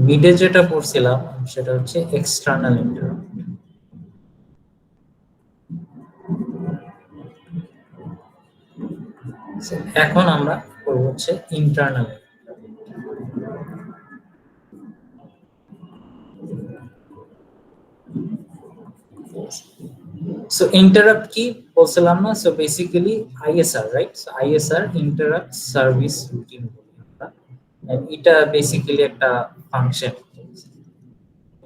মিডে যেটা পড়ছিলাম সেটা হচ্ছে এক্সটার্নাল ইন্টারাপ্ট। এখন আমরা করব হচ্ছে ইন্টারনাল। সো ইন্টারাপ্ট কি বলছিলাম না? So basically ISR, right? So ISR interrupt service routine বলি আমরা। এটা বেসিক্যালি একটা function,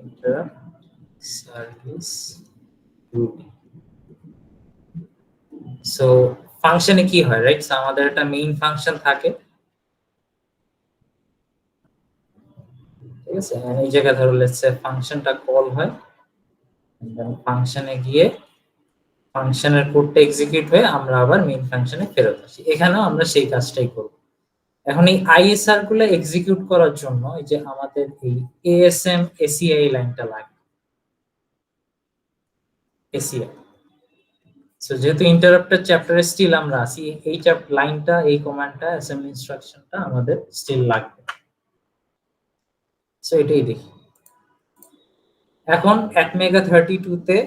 interrupt service routine. So ফাংশনে কি হয়, রাইট? সো আমাদের একটা মেইন ফাংশন থাকে, ঠিক আছে? এই জায়গায় ধরো লেটস সে ফাংশনটা কল হয়, ফাংশনে গিয়ে ফাংশনের কোডটা এক্সিকিউট হয়ে আমরা আবার মেইন ফাংশনে ফেরত আসি। এখানেও আমরা সেই কাজটাই করব। এখন এই আইএসআর গুলো এক্সিকিউট করার জন্য এই যে আমাদের এই এএসএম এসিআই লাইনটা লাগে, এসিআই। সো যেহেতু ইন্টারাপ্টের চ্যাপ্টারে স্টিল আমরা আছি, এই লাইনটা, এই কমান্ডটা, এসএম ইনস্ট্রাকশনটা আমাদের স্টিল লাগবে। সো এটাই দেখি। এখন অ্যাটমেগা 32 তে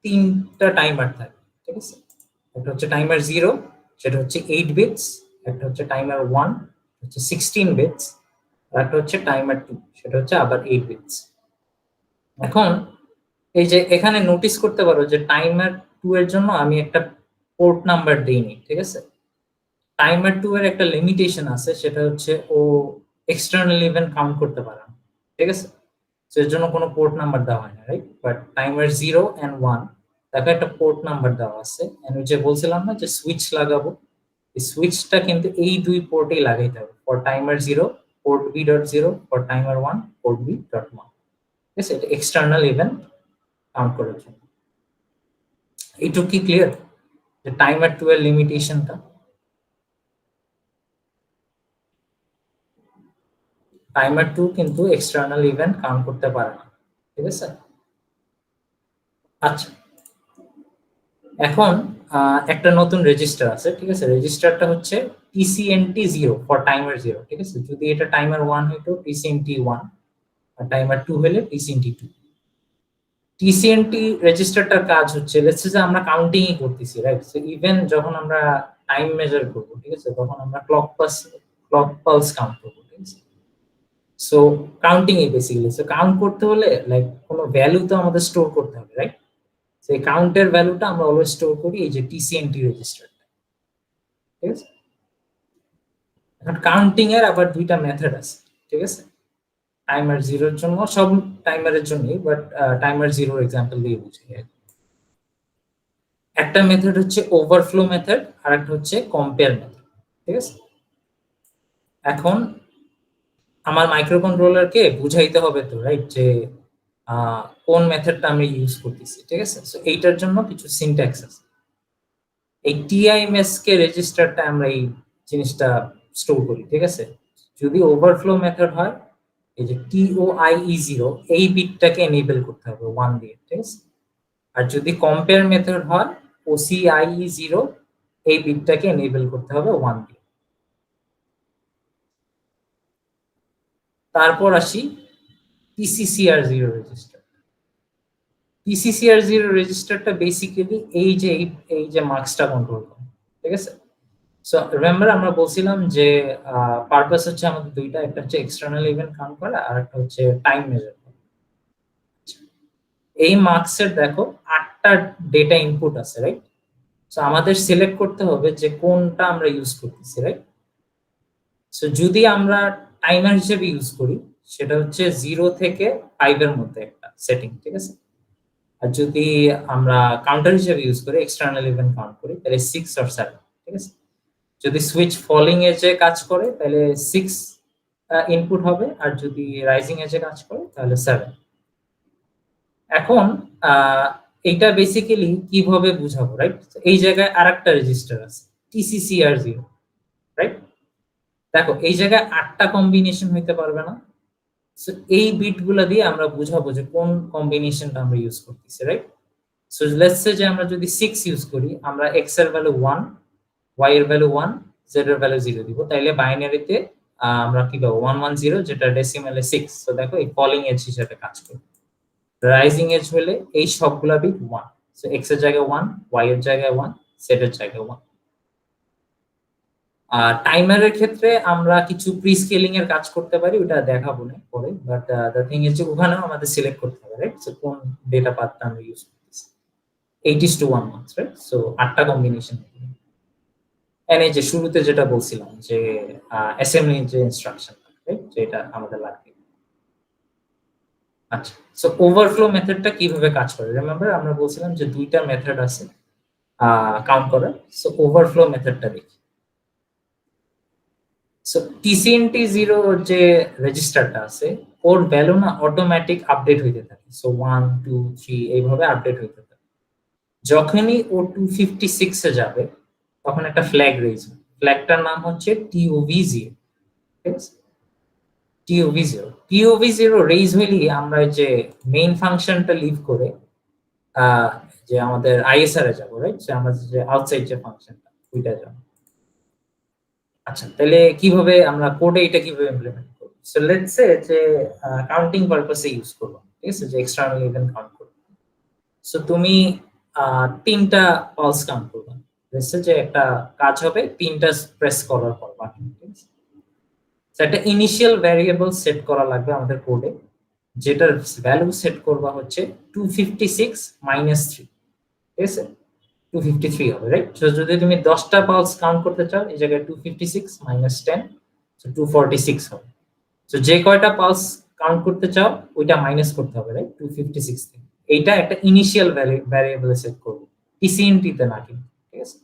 তিনটা টাইমার থাকে, ঠিক আছে? একটা হচ্ছে টাইমার 0, সেটা হচ্ছে 8 বিটস, একটা হচ্ছে টাইমার 1 হচ্ছে 16 বিটস, আর একটা হচ্ছে টাইমার 2, সেটা হচ্ছে আবার 8 বিটস। এখন এই যে এখানে নোটিস করতে পারো যে টাইমার 2 এর জন্য আমি একটা পোর্ট নাম্বার দেইনি, ঠিক আছে? টাইমার 2 এর একটা লিমিটেশন আছে, সেটা হচ্ছে ও এক্সটার্নাল ইভেন্ট কাউন্ট করতে পারে না, ঠিক আছে? সো এর জন্য কোনো পোর্ট নাম্বার দেওয়া হয় না, রাইট? বাট টাইমার 0 এন্ড 1 তাকে একটা পোর্ট নাম্বার দেওয়া আছে। এন্ড ওই যে বলছিলাম না যে সুইচ লাগাবো, এই সুইচটা কিন্তু এই দুই পোর্টেই লাগাইতে হবে। For timer 0 port b.0, for timer 1 port b.1, ঠিক আছে? এটা এক্সটার্নাল ইভেন্ট কাউন্ট করার জন্য। এইটুকু কি ক্লিয়ার যে টাইমার 2 এর লিমিটেশনটা? টাইমার 2 কিন্তু এক্সটার্নাল ইভেন্ট কাউন্ট করতে পারে না, ঠিক আছে? আচ্ছা, এখন একটা নতুন রেজিস্টার আছে, ঠিক আছে? রেজিস্টারটা হচ্ছে টিসিএনটি 0 ফর টাইমার 0, ঠিক আছে? যদি এটা টাইমার 1 হইতো টিসিএনটি 1, আর টাইমার 2 হলে টিসিএনটি 2। টিসিএনটি রেজিস্টারটার কাজ হচ্ছে লেটস সে যে আমরা কাউন্টিং ই করতেছি, রাইট? সো ইভেন যখন আমরা টাইম মেজার করব, ঠিক আছে, তখন আমরা ক্লক পালস কাউন্ট করব, ঠিক আছে? সো কাউন্টিং এ বেসিক্যালি, সো কাউন্ট করতে হলে লাইক কোনো ভ্যালু তো আমাদের স্টোর করতে হবে, রাইট? সেই কাউন্টের ভ্যালুটা আমরা অলওয়েজ স্টোর করি এই যে টিসিএনটি রেজিস্টারটা, ঠিক আছে? এখন কাউন্টিং এর আবার দুইটা মেথড আছে, ঠিক আছে? টাইমার 0 এর জন্য, সব টাইমারের জন্যই, বাট টাইমার 0 এক্সাম্পল দিয়ে বুঝি। একটা মেথড হচ্ছে ওভারফ্লো মেথড, আর একটা হচ্ছে কম্পেয়ার মেথড, ঠিক আছে? এখন আমার মাইক্রোকন্ট্রোলারকে বুঝাইতে হবে তো, রাইট, যে কোন মেথডটা আমি ইউজ করতেছি, ঠিক আছে? সো এইটার জন্য কিছু সিনট্যাক্স আছে। এই টিআইএমএস কে রেজিস্টারটা আমরা এই জিনিসটা স্টোর করি, ঠিক আছে? যদি ওভারফ্লো মেথড হয়, এই যে TOIE0 এই বিটটাকে এনেবল করতে হবে 1 দিয়ে, ঠিক আছে? আর যদি কম্পেয়ার মেথড হয় OCIE0 এই বিটটাকে এনেবল করতে হবে 1 দিয়ে। তারপর আসি PCCR0 রেজিস্টার। PCCR0 রেজিস্টারটা বেসিক্যালি এই যে মার্কসটা কন্ট্রোল করে, ঠিক আছে? সো রিমেম্বার আমরা বলছিলাম যে পারপাস হচ্ছে আমাদের দুইটা, একটা হচ্ছে এক্সটার্নাল ইভেন্ট কাউন্ট করা, আর একটা হচ্ছে টাইম মেজার করা। এই মার্কসের দেখো 8টা ডেটা ইনপুট আছে, রাইট? সো আমাদের সিলেক্ট করতে হবে যে কোনটা আমরা ইউজ করতেছি, রাইট? সো যদি আমরা টাইমার হিসেবে ইউজ করি, সেটা হচ্ছে 0 থেকে 5 এর মধ্যে একটা সেটিং, ঠিক আছে? আর যদি আমরা কাউন্টার হিসেবে ইউজ করি, এক্সটার্নাল ইভেন্ট কাউন্ট করি, তাহলে 6 অর 7, ঠিক আছে? যদি সুইচ ফলিং এজে কাজ করে তাহলে 6 ইনপুট হবে, আর যদি রাইজিং এজে কাজ করে তাহলে 7। এখন এটা বেসিক্যালি কিভাবে বুঝাবো, রাইট? এই জায়গায় আরেকটা রেজিস্টার আছে TCCR0, রাইট? দেখো এই জায়গায় 8টা কম্বিনেশন হইতে পারবে না। সো এই বিটগুলো দিয়ে আমরা বুঝাবো যে কোন কম্বিনেশনটা আমরা ইউজ করতেছি, রাইট? সো লেটস সে যে আমরা যদি 6 ইউজ করি, আমরা x এর ভ্যালু 1, y এর ভ্যালু 1, z এর ভ্যালু 0 দিব, তাইলে বাইনারিতে আমরা কি পাবো 110 যেটা ডেসিমালে 6। তো দেখো এই ফলিং এজ হিসেবে কাজ করে। রাইজিং এজ হলে এই সবগুলা বিট 1। সো x এর জায়গায় 1, y এর জায়গায় 1, z এর জায়গায় 1। আর টাইমারের ক্ষেত্রে আমরা কিছু প্রি স্কেলিং এর কাজ করতে পারি, ওটা দেখাবো না পরে, বাট দ্য থিং ইজ যে ওখানেও আমাদের সিলেক্ট করতে হবে, রাইট? সো কোন ডেটা পাথটা আমরা ইউজ করতেছি। 8:1 মার্কস, রাইট? সো 8টা কম্বিনেশন। এন্ড এই যে শুরুতে যেটা বলছিলাম যে অ্যাসেম্বলি যে ইনস্ট্রাকশন, রাইট? যেটা আমাদের লাগবে। আচ্ছা, সো ওভারফ্লো মেথডটা কিভাবে কাজ করে? রিমেম্বার আমরা বলছিলাম যে দুইটা মেথড আছে কাউন্ট করার। সো ওভারফ্লো মেথডটা দেখি। সো টিসিএনটি 0 যে রেজিস্টারটা আছে ওর ভ্যালু না অটোমেটিক আপডেট হইতে থাকে। সো 1 2 3 এইভাবে আপডেট হইতে থাকে। যখনই ও 256 এ যাবে তখন একটা ফ্ল্যাগ রেইজ হয়। ফ্ল্যাগটার নাম হচ্ছে TOV0, ঠিক আছে? TOV0 TOV0 রেইজ হইলে আমরা যে মেইন ফাংশনটা লিভ করে যে আমাদের আইএসআর এ যাব, রাইট? সো আমরা যে আউটসাইড যে ফাংশনটা ওইটা যাব। আচ্ছা, তাহলে কিভাবে আমরা কোডে এটা কিভাবে ইমপ্লিমেন্ট করব? সো লেটস সে যে কাউন্টিং পারপাসে ইউজ করব, ঠিক আছে? যে এক্সটার্নাল ইভেন্ট কাউন্ট করব। সো তুমি তিনটা পালস কাউন্ট করবে। লেটস সে যে একটা কাজ হবে তিনটা প্রেস করার পর বাটন, ঠিক আছে? সো একটা ইনিশিয়াল ভ্যারিয়েবল সেট করা লাগবে আমাদের কোডে, যেটার ভ্যালু সেট করবা হচ্ছে 256 মাইনাস 3, ঠিক আছে? 253 হবে, রাইট? সো যদি তুমি 10টা পালস কাউন্ট করতে চাও এই জায়গায় 256 মাইনাস 10, সো 246 হবে। সো যে কয়টা পালস কাউন্ট করতে চাও ওইটা মাইনাস করতে হবে, রাইট? 256 থেকে। এইটা একটা ইনিশিয়াল ভ্যারিয়েবলে সেট করব, টিসিএনটি তে না, কিন্তু ঠিক আছে?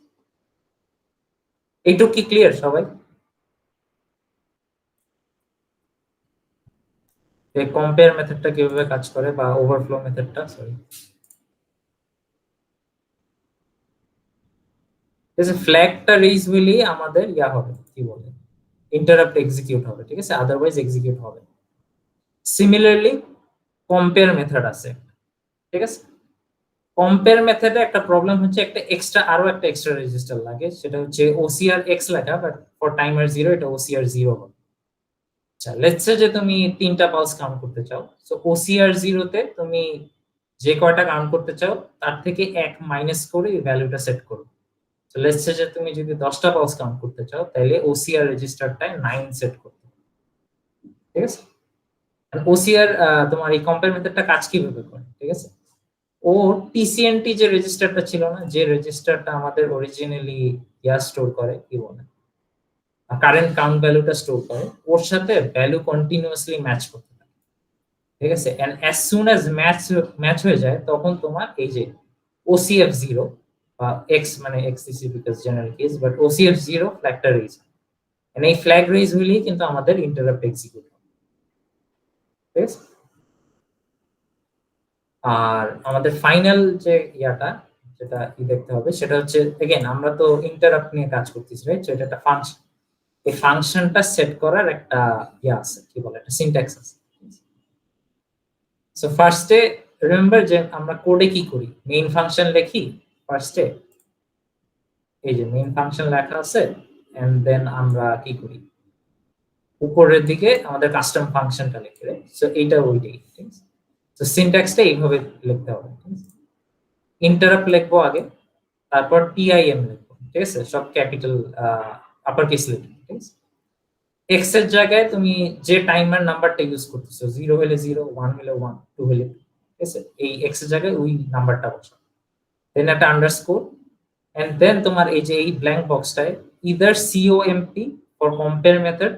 এইটুকু কি ক্লিয়ার সবাই? এই কম্পেয়ার মেথডটা কিভাবে কাজ করে বা ওভারফ্লো মেথডটা, সরি, ফ্ল্যাগটা রেইজ হইলেই আমাদের ইয়া হবে, কি বলে, ইন্টারাপ্ট এক্সিকিউট হবে, ঠিক আছে? আদারওয়াইজ এক্সিকিউট হবে। সিমিলারলি কম্পেয়ার মেথড আছে, ঠিক আছে? কম্পেয়ার মেথডে একটা প্রবলেম হচ্ছে একটা এক্সট্রা, আরো একটা এক্সট্রা রেজিস্টার লাগে, সেটা হচ্ছে ওসিআর এক্স লেখা, বাট ফর টাইমার 0 এটা ওসিআর 0 হবে। আচ্ছা, লেটস সে যে তুমি তিনটা পালস কাউন্ট করতে চাও। সো ওসিআর 0 তে তুমি যে কয়টা কাউন্ট করতে চাও তার থেকে 1 মাইনাস করে এই ভ্যালুটা সেট করো। সো লেটস সে যে তুমি যদি 10টা পালস কাউন্ট করতে চাও তাহলে ওসিআর রেজিস্টারটায় 9 সেট করতে হবে, ঠিক আছে? ওসিআর তোমার এই কম্পেয়ার মেথডটা কাজ কিভাবে করে, ঠিক আছে? ও টিসিএনটি যে রেজিস্টারটা ছিল না, যে রেজিস্টারটা আমাদের অরিজিনালি ইয়া স্টোর করে, কি বলে, কারেন্ট কাউন্ট ভ্যালুটা স্টোর করে, ওর সাথে ভ্যালু কন্টিনিউয়াসলি ম্যাচ করতে থাকে, ঠিক আছে? And as soon as match হয়ে যায় তখন তোমার এই যে ওসিএফ 0 বা এক্স, মানে X is because general case, but OCF 0 ফ্ল্যাগটা রেইজ, এন্ড এই ফ্ল্যাগ রেইজ হইলেই কিন্তু আমাদের ইন্টারাপ্ট এক্সিকিউট হবে, ঠিক আছে? আর আমাদের ফাইনাল যে ইয়াটা, যেটা দেখতে হবে সেটা হচ্ছে, এগেন আমরা তো ইন্টারাপ্ট নিয়ে কাজ করতেছি, রাইট? তো এটা একটা ফাংশন, এই ফাংশনটা সেট করার একটা ইয়া আছে, কি বলে, একটা সিনট্যাক্স আছে। সো ফার্স্টে রিমেম্বার যে আমরা কোডে কি করি, মেইন ফাংশন লিখি ফার্স্টে, এই যে মেইন ফাংশন লেখা আছে, এন্ড দেন আমরা কি করি, উপরের দিকে আমাদের কাস্টম ফাংশনটা লিখি, রাইট? সো এইটা ওইটাই, ঠিক আছে? তো সিনট্যাক্সটা এইভাবে লিখতে হবে, ঠিক আছে? ইন্টারাপ্ট লিখবো আগে, তারপর টিআইএম লিখবো, ঠিক আছে? সব ক্যাপিটাল আপার কেস লিখবো, ঠিক আছে? এক্স এর জায়গায় তুমি যে টাইমার নাম্বারটা ইউজ করতেছো, 0 হলে 0, 1 হলে 1, 2 হলে 2, ঠিক আছে? এই এক্স এর জায়গায় ওই নাম্বারটা বসাও, দেন একটা আন্ডারস্কোর, এন্ড দেন তোমার এই যে এই ব্ল্যাঙ্ক বক্সটায় either COMP for compare method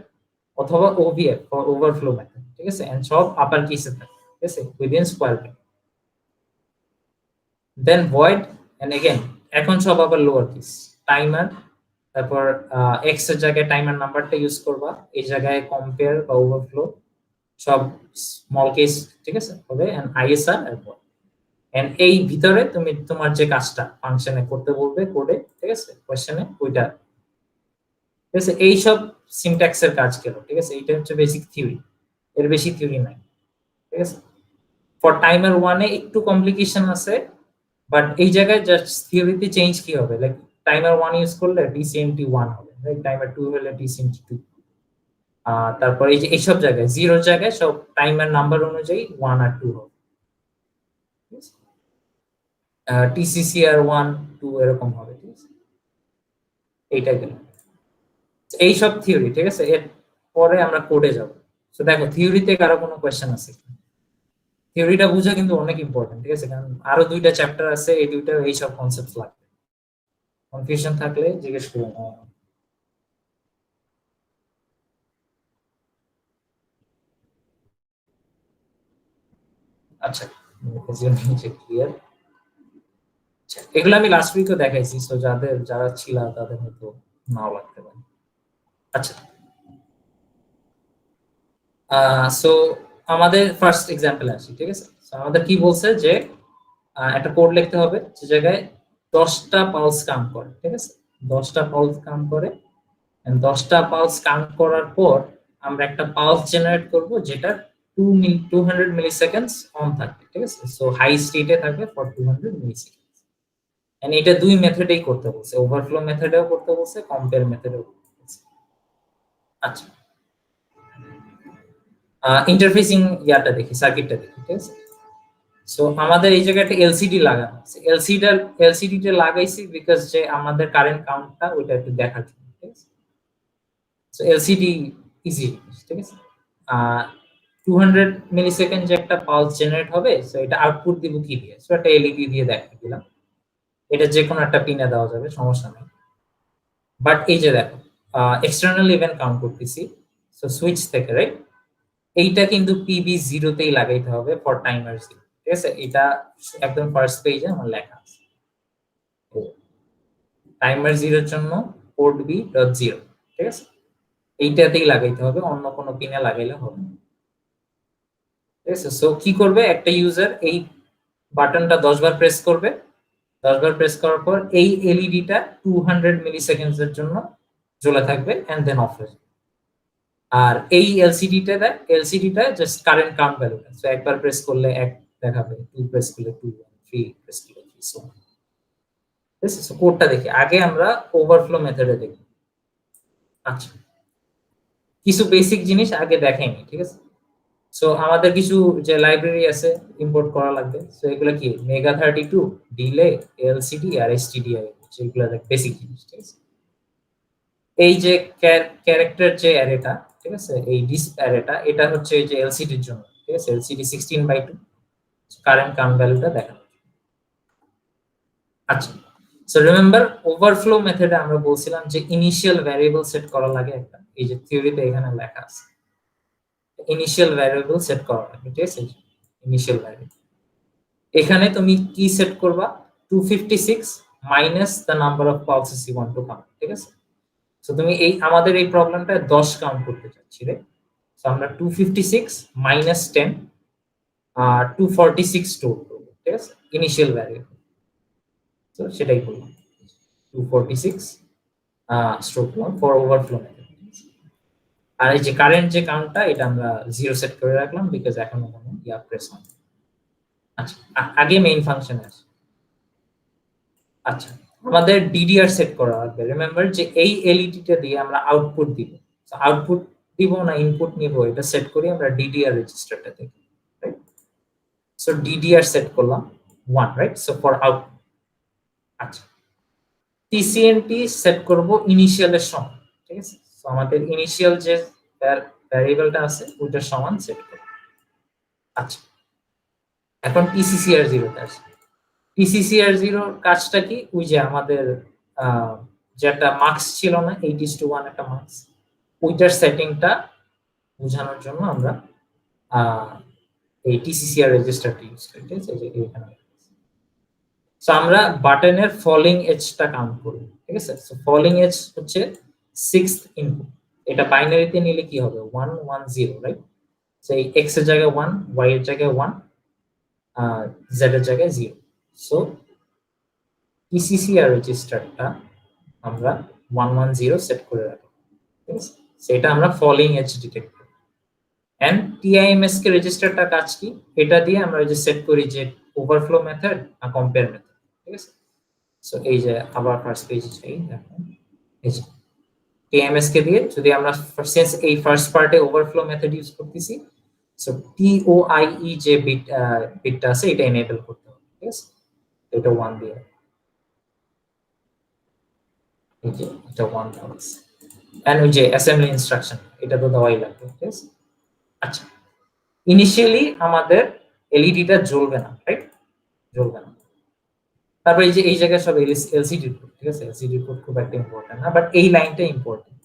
অথবা ওভিএফ ফর ওভারফ্লো মেথড, ঠিক আছে? এন্ড সব আপার কেসে থাকে, ঠিক আছে, within square bracket, then void, and again এখন সব আবার লোয়ার কেস, টাইমার, তারপর এক্স এর জায়গায় টাইমার নাম্বারটা ইউজ করবা, এই জায়গায় কম্পেয়ার বা ওভারফ্লো সব স্মল কেস, ঠিক আছে, হবে, এন্ড আইএসআর এন্ড এই ভিতরে তুমি তোমার যে কাজটা ফাংশনে করতে বলবে কোডে, ঠিক আছে, কোশ্চেনে ওইটা, ঠিক আছে? এই সব সিনট্যাক্সের কাজ কেন, ঠিক আছে? এইটা হচ্ছে বেসিক থিওরি, এর বেশি থিওরি নাই, ঠিক আছে? ফর টাইমার 1 এ একটু কমপ্লিকেশন আছে, বাট এই জায়গায় জাস্ট থিওরিতে চেঞ্জ কি হবে, লাইক টাইমার 1 ইউজ করলে ডিসিএনটি 1 হবে, রাইট? টাইমার 2 হলে ডিসিএনটি 2। তারপর এই যে এইসব জায়গায় জিরোর জায়গায় সব টাইমার নাম্বার অনুযায়ী 1 আর 2 হবে, টিসিসি আর 1 2 এরকম হবে, ঠিক আছে। এইটা গেল এইসব থিওরি, ঠিক আছে। এর পরে আমরা কোডে যাব। তো দেখো থিওরিতে কারো কোনো কোয়েশ্চেন আছে? থিওরিটা বোঝা কিন্তু অনেক ইম্পর্টেন্ট, ঠিক আছে, কারণ আরো 2টা চ্যাপ্টার আছে, এই দুইটা এইসব কনসেপ্ট লাগবে। কনফিউশন থাকলে জিজ্ঞেস করুন। আচ্ছা, ক্লিয়ার। এগুলো আমি লাস্ট উইকও দেখাইছি, সো যারা ছিল তাদের হয়তো নাও লাগতে পারে। আচ্ছা, সো আমাদের ফার্স্ট এক্সাম্পল আসি, ঠিক আছে। So, আমাদের কি বলছে যে একটা কোড লিখতে হবে যে জায়গায় 10টা পালস কাউন্ট করে, ঠিক আছে। 10টা পালস কাউন্ট করে, and 10টা পালস কাউন্ট করার পর আমরা একটা পালস জেনারেট করব যেটা 200 মিলি সেকেন্ডস অন থাকবে, ঠিক আছে। সো হাই স্টেটে থাকবে ফর 200 মিলি সেকেন্ডস। এন্ড এটা দুই মেথডেই করতে বলছে, ওভারফ্লো মেথডেও করতে বলছে, কম্পেয়ার মেথডেও করতে বলছে। আচ্ছা, ইন্টারফেসিং ইয়াটা দেখি, সার্কিটটা দেখি, ঠিক আছে। সো আমাদের এই জায়গায় একটা এলসিডি লাগানো আছে। এলসিডিটা লাগাইছি বিকজ যে আমাদের কারেন্ট কাউন্টটা ওইটা একটু দেখার জন্য, ঠিক আছে। সো এলসিডি ইজি, ঠিক আছে। 200 মিলি সেকেন্ড যে একটা পালস জেনারেট হবে, সো এটা আউটপুট দিব কি দিয়ে? সো একটা এলইডি দিয়ে দেখাই দিলাম। এটা যে কোনো একটা পিনে দেওয়া যাবে, সমস্যা নেই। বাট এই যে দেখো, এক্সটার্নাল ইভেন্ট কাউন্ট করতেছি, সো সুইচ থেকে, রাইট। এইটা কিন্তু পিবি জিরোতেই লাগাইতে হবে ফর টাইমার জিরো, ঠিক আছে। এটা একদম ফার্স্ট পেজে আমার লেখা আছে, টাইমার জিরোর জন্য পোর্ট বি ডট জিরো, ঠিক আছে। এইটাতেই লাগাইতে হবে, অন্য কোনো পিনে লাগাইলে হবে না, ঠিক আছে। সো কি করবে একটা ইউজার, এই বাটনটা 10 বার প্রেস করবে। 10 বার প্রেস করার পর এই এলইডিটা 200 মিলি সেকেন্ডস এর জন্য জ্বলে থাকবে এন্ড দেন অফ হয়ে যাবে। আর এই এলসিডিটা জাস্ট কারেন্ট কাউন্ট ভ্যালুটা, সো একবার প্রেস করলে 1 দেখাবে, 2 প্রেস করলে 2, 3 প্রেস করলে 3, সো দিস ইজ কোডটা দেখি। আগে আমরা ওভারফ্লো মেথডে দেখি। আচ্ছা, কিছু বেসিক জিনিস আগে দেখাইনি, ঠিক আছে। সো আমাদের কিছু যে লাইব্রেরি আছে ইম্পোর্ট করা লাগবে। সো এগুলো কি মেগা 32, ডিলে, এলসিডি আর এসটিডিআই, যেগুলো বেসিক জিনিস, ঠিক আছে। এই যে ক্যারেক্টার যে অ্যারেটা, ঠিক আছে, এই ডিসপ অ্যারেটা, এটা হচ্ছে এই যে এলসিডির জন্য, ঠিক আছে। এলসিডি 16/2 কারেন্ট কাউন্ট ভ্যালুটা দেখানো। আচ্ছা, সো রিমেম্বার ওভারফ্লো মেথডে আমরা বলছিলাম যে ইনিশিয়াল ভ্যারিয়েবল সেট করা লাগে একটা, এই যে থিওরিতে এখানে লেখা আছে ইনিশিয়াল ভ্যারিয়েবল সেট করা লাগে, ঠিক আছে। ইনিশিয়াল ভ্যারিয়েবল এখানে তুমি কি সেট করবা? 256 minus the number of pulses you want to count, ঠিক আছে। সো তুমি এই আমাদের এই প্রবলেমটা 10 কাউন্ট করতে চাচ্ছি, রে। সো আমরা 256 মাইনাস 10 246 স্টোর করবো, ঠিক আছে, ইনিশিয়াল ভ্যারিয়েবল। তো সেটাই করলাম, 246 স্টোর করলাম ফর ওভারফ্লো মেথড। আর এই যে কারেন্ট যে কাউন্টটা, এটা আমরা 0 সেট করে রাখলাম বিকজ এখনো কোনো ইয়া প্রেস হয়নি। আচ্ছা, আগে মেইন ফাংশনে আসি। আচ্ছা, আমাদের ডিডিআর সেট করা লাগবে। রিমেম্বার যে এই এলইডিটা দিয়ে আমরা আউটপুট দিব। আউটপুট দিব না ইনপুট নিব, এটা সেট করি আমরা ডিডিআর রেজিস্টারটা থেকে, রাইট। সো ডিডিআর সেট করলাম 1, রাইট। So for out. আচ্ছা, টিসিএনটি সেট করব ইনিশিয়ালের সমান, ঠিক আছে। সো আমাদের ইনিশিয়াল যে ভ্যারিয়েবলটা আছে ওইটার সমান সেট করব। আচ্ছা, এখন টিসিসিআর জিরোতে আসি। টিসিসিআর জিরোর কাজটা কি? ওই যে আমাদের যে একটা মার্কস ছিল না, 8:1 একটা মার্কস, ওইটার সেটিংটা বোঝানোর জন্য আমরা এই টিসিসিআর রেজিস্টারটা ইউজ করি, ঠিক আছে। যে এখানে সো আমরা বাটনের ফলিং এজটা কাউন্ট করব, ঠিক আছে। সো ফলিং এজ হচ্ছে 6th ইনপুট। এটা বাইনারিতে নিলে কি হবে? 1 1 0, রাইট। সো এই x এর জায়গায় 1, y এর জায়গায় 1, z এর জায়গায় 0। সো টিসিসিআর রেজিস্টারটা আমরা 110 সেট করে রাখি, ঠিক আছে। সেটা আমরা ফলিং এজ ডিটেক্ট করি। এন্ড টিআইএমএস কে রেজিস্টারটা কাজ কি? এটা দিয়ে আমরা যে সেট করি যে ওভারফ্লো মেথড আর কম্পেয়ার মেথড, ঠিক আছে। সো এই যে আবার ফার্স্ট পেজে যাই, দেখুন এই যে TMS কে দিয়ে যদি আমরা সিন্স এই ফার্স্ট পার্টে ওভারফ্লো মেথড ইউজ করতেছি, সো TOIE যে বিটটা আছে এটা এনেবল করতে হবে, ঠিক আছে? এটা 1 দিয়ে এই যে এটা 1 দেওয়া এন্ড ওই যে অ্যাসেম্বলি ইনস্ট্রাকশন এটা তো দেওয়াই লাগবে, ঠিক আছে? আচ্ছা, ইনিশিয়ালি আমাদের এলইডিটা জ্বলবে না, রাইট? জ্বলবে না। তারপর এই যে এই জায়গায় সব এলসিডি কোড, ঠিক আছে? এলসিডি কোড খুব একটা ইম্পর্টেন্ট না, বাট এই লাইনটা ইম্পর্টেন্ট,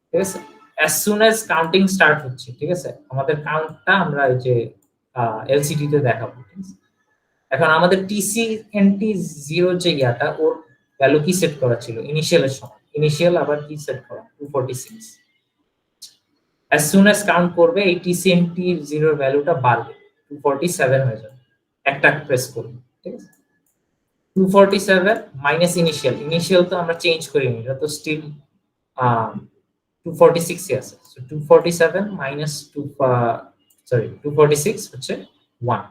ঠিক আছে? as soon as counting start হচ্ছে, ঠিক আছে, আমাদের কাউন্টটা আমরা এই যে এলসিডি তে দেখাবো, ঠিক আছে? এখন আমাদের TCNT 0 যে ইয়াটা ওর ভ্যালু কি সেট করা ছিল ইনিশিয়ালের সময়, ইনিশিয়াল আবার কি সেট করা 246। as soon as কাউন্ট করবে এই TCNT 0 এর ভ্যালুটা বাড়বে, 247 হয়ে যাবে একটা প্রেস করবে, ঠিক আছে? 247 মাইনাস ইনিশিয়াল, ইনিশিয়াল তো আমরা চেঞ্জ করিনি, এটা তো স্টিল 246 এ আছে, সো 247 মাইনাস 246 হচ্ছে 1।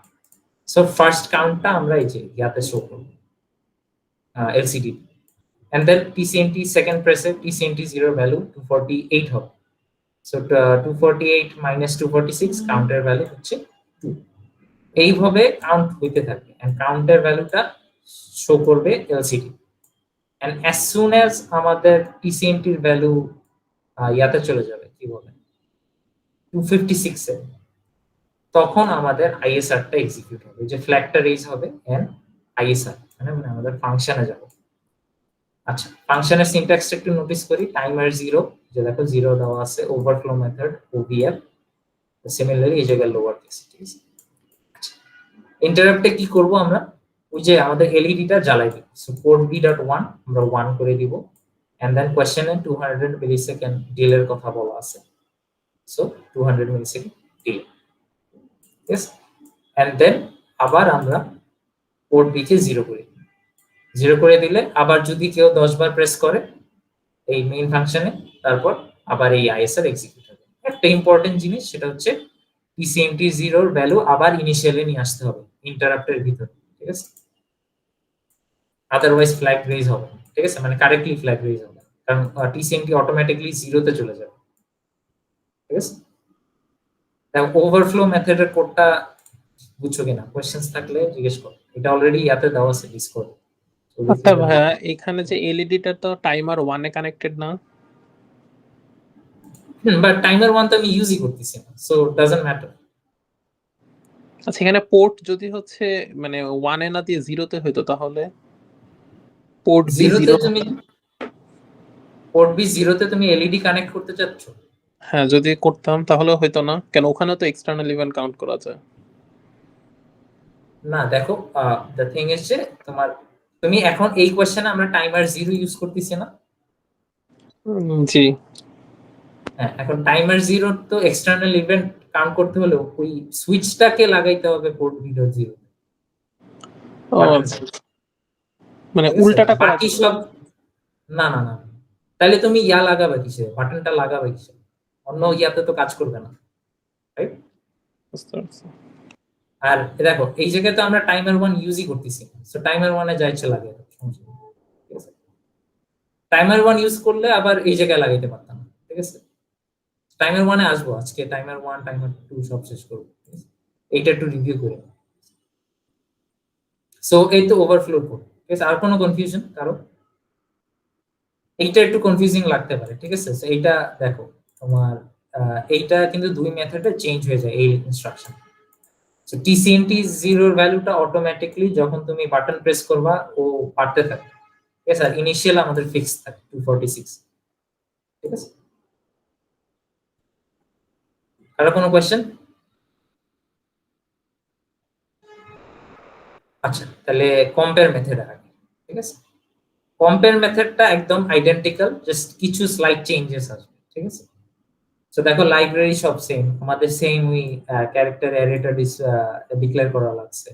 সো ফার্স্ট কাউন্টটা আমরা এই যে ইয়াতে শো করব LCD, and then TCNT second প্রেসে TCNT 0 ভ্যালু 248 হবে, সো 248 মাইনাস 246 কাউন্টের ভ্যালু হচ্ছে 2। এইভাবে কাউন্ট হইতে থাকবে এন্ড কাউন্টের ভ্যালুটা শো করবে LCD, and as soon as আমাদের TCNT এর ভ্যালু ইয়াতে চলে যাবে কি বলে 256 এ, তখন আমাদের ISR টা এক্সিকিউট হবে, যে ফ্ল্যাগটা রেজ হবে এন্ড ISR মানে আমাদের ফাংশনে যাবে। আচ্ছা, ফাংশনের সিনট্যাক্সটা একটু নোটিস করি, টাইমার 0 যে দেখো 0 দেওয়া আছে, ওভারফ্লো মেথড OVF, সিমিলারলি এই জায়গায় লোয়ার কেস, ঠিক আছে? আচ্ছা, ইন্টারাপ্টে কি করব আমরা, ওই যে আমাদের এলইডিটা জ্বালাই দিব, সো পোর্ট B.1 আমরা 1 করে দিব, এন্ড দেন কোশ্চেনে 200 মিলিসেকেন্ড ডিলের কথা বলা আছে, so 200 millisecond delay, yes, and then আবার আমরা পোর্ট বি কে 0 করে দিই, 0 করে দিলে আবার যদি কেউ 10 বার প্রেস করে এই মেইন ফাংশনে, তারপর আবার এই আইএসআর এক্সিকিউট হবে। একটা ইম্পর্টেন্ট জিনিস সেটা হচ্ছে TCNT 0 এর ভ্যালু আবার ইনিশিয়ালি নিয়ে আসতে হবে ইন্টারাপ্টের ভিতর, ঠিক আছে? আদারওয়াইজ ফ্ল্যাগ রেজ হবে, ঠিক আছে? মানে কারেক্টলি ফ্ল্যাগ রেজ হবে, কারণ TCNT অটোমেটিক্যালি 0 তে চলে যাবে, ঠিক আছে? ওভারফ্লো মেথডের কোডটা বুঝছো কিনা, কোশ্চেন্স থাকলে জিজ্ঞেস করো, এটা অলরেডি ইয়াতে দেওয়া আছে ডিসকর্ড। আচ্ছা ভাইয়া, এখানে যে এলইডিটা তো টাইমার 1 এ কানেক্টেড না? বাট টাইমার 1 তো আমি ইউজই করতেছি না, সো ডাজন্ট ম্যাটার। আচ্ছা, এখানে পোর্ট যদি হচ্ছে মানে 1 এ না দিয়ে 0 তে হইতো, তাহলে পোর্ট বি 0 তে 0, তুমি পোর্ট বি 0 তে তুমি এলইডি কানেক্ট করতে চাচ্ছ? হ্যাঁ যদি করতাম তাহলে হইতো না কেন? ওখানে তো এক্সটার্নাল ইভেন্ট কাউন্ট করা যায়। না দেখো, দ্য থিং ইজ যে তোমার তুমি এখন এই কোশ্চেনে আমরা টাইমার 0 ইউজ করতেছি না? জি। হ্যাঁ, এখন টাইমার 0 তো এক্সটার্নাল ইভেন্ট কাউন্ট করতে হলে ওই সুইচটাকে লাগাইতে হবে পোর্ট বি.0, ও আচ্ছা, মানে উল্টাটা করা বাকি যায়। সব না না না, তাহলে তুমি ইয়া লাগাবে কিসে, বাটনটা লাগাবে কিসে? অন্য ইয়াতে তো কাজ করবে না, রাইট? বুঝতে পারছি। আর দেখো এই জায়গায় তো আমরা টাইমার 1 ইউজই করতেছি, সো টাইমার 1 এ যা ইচ্ছা লাগে, টাইমার 1 ইউজ করলে আবার এই জায়গায় লাগাইতে পারতাম, ঠিক আছে? টাইমার 1 এ আসবো, আজকে টাইমার 1 টাইমার 2 সব শেষ করব, এইটা একটু রিভিউ করে। সো এই তো ওভারফ্লো কোড, ঠিক আছে? আর কোনো কনফিউশন কারো? এইটা একটু কনফিউজিং লাগতে পারে, ঠিক আছে? সো এইটা দেখো তোমার এইটা কিন্তু দুই মেথডে চেঞ্জ হয়ে যায় এই ইনস্ট্রাকশন। সো TCNT 0 এর ভ্যালুটা অটোমেটিক্যালি যখন তুমি বাটন প্রেস করবা ও বাড়তে থাকে, ঠিক আছে? আর ইনিশিয়াল আমাদের ফিক্স থাকে 246, ঠিক আছে? আর কোনো কোশ্চেন? আচ্ছা, তাহলে কম্পেয়ার মেথড আগে, ঠিক আছে? কম্পেয়ার মেথডটা একদম আইডেন্টিক্যাল, জাস্ট কিছু স্লাইড চেঞ্জেস আসবে, ঠিক আছে? সো দেখো লাইব্রেরি সব সেম, আমাদের সেম ওই ক্যারেক্টার অ্যারেটা ডিক্লেয়ার করা লাগছে।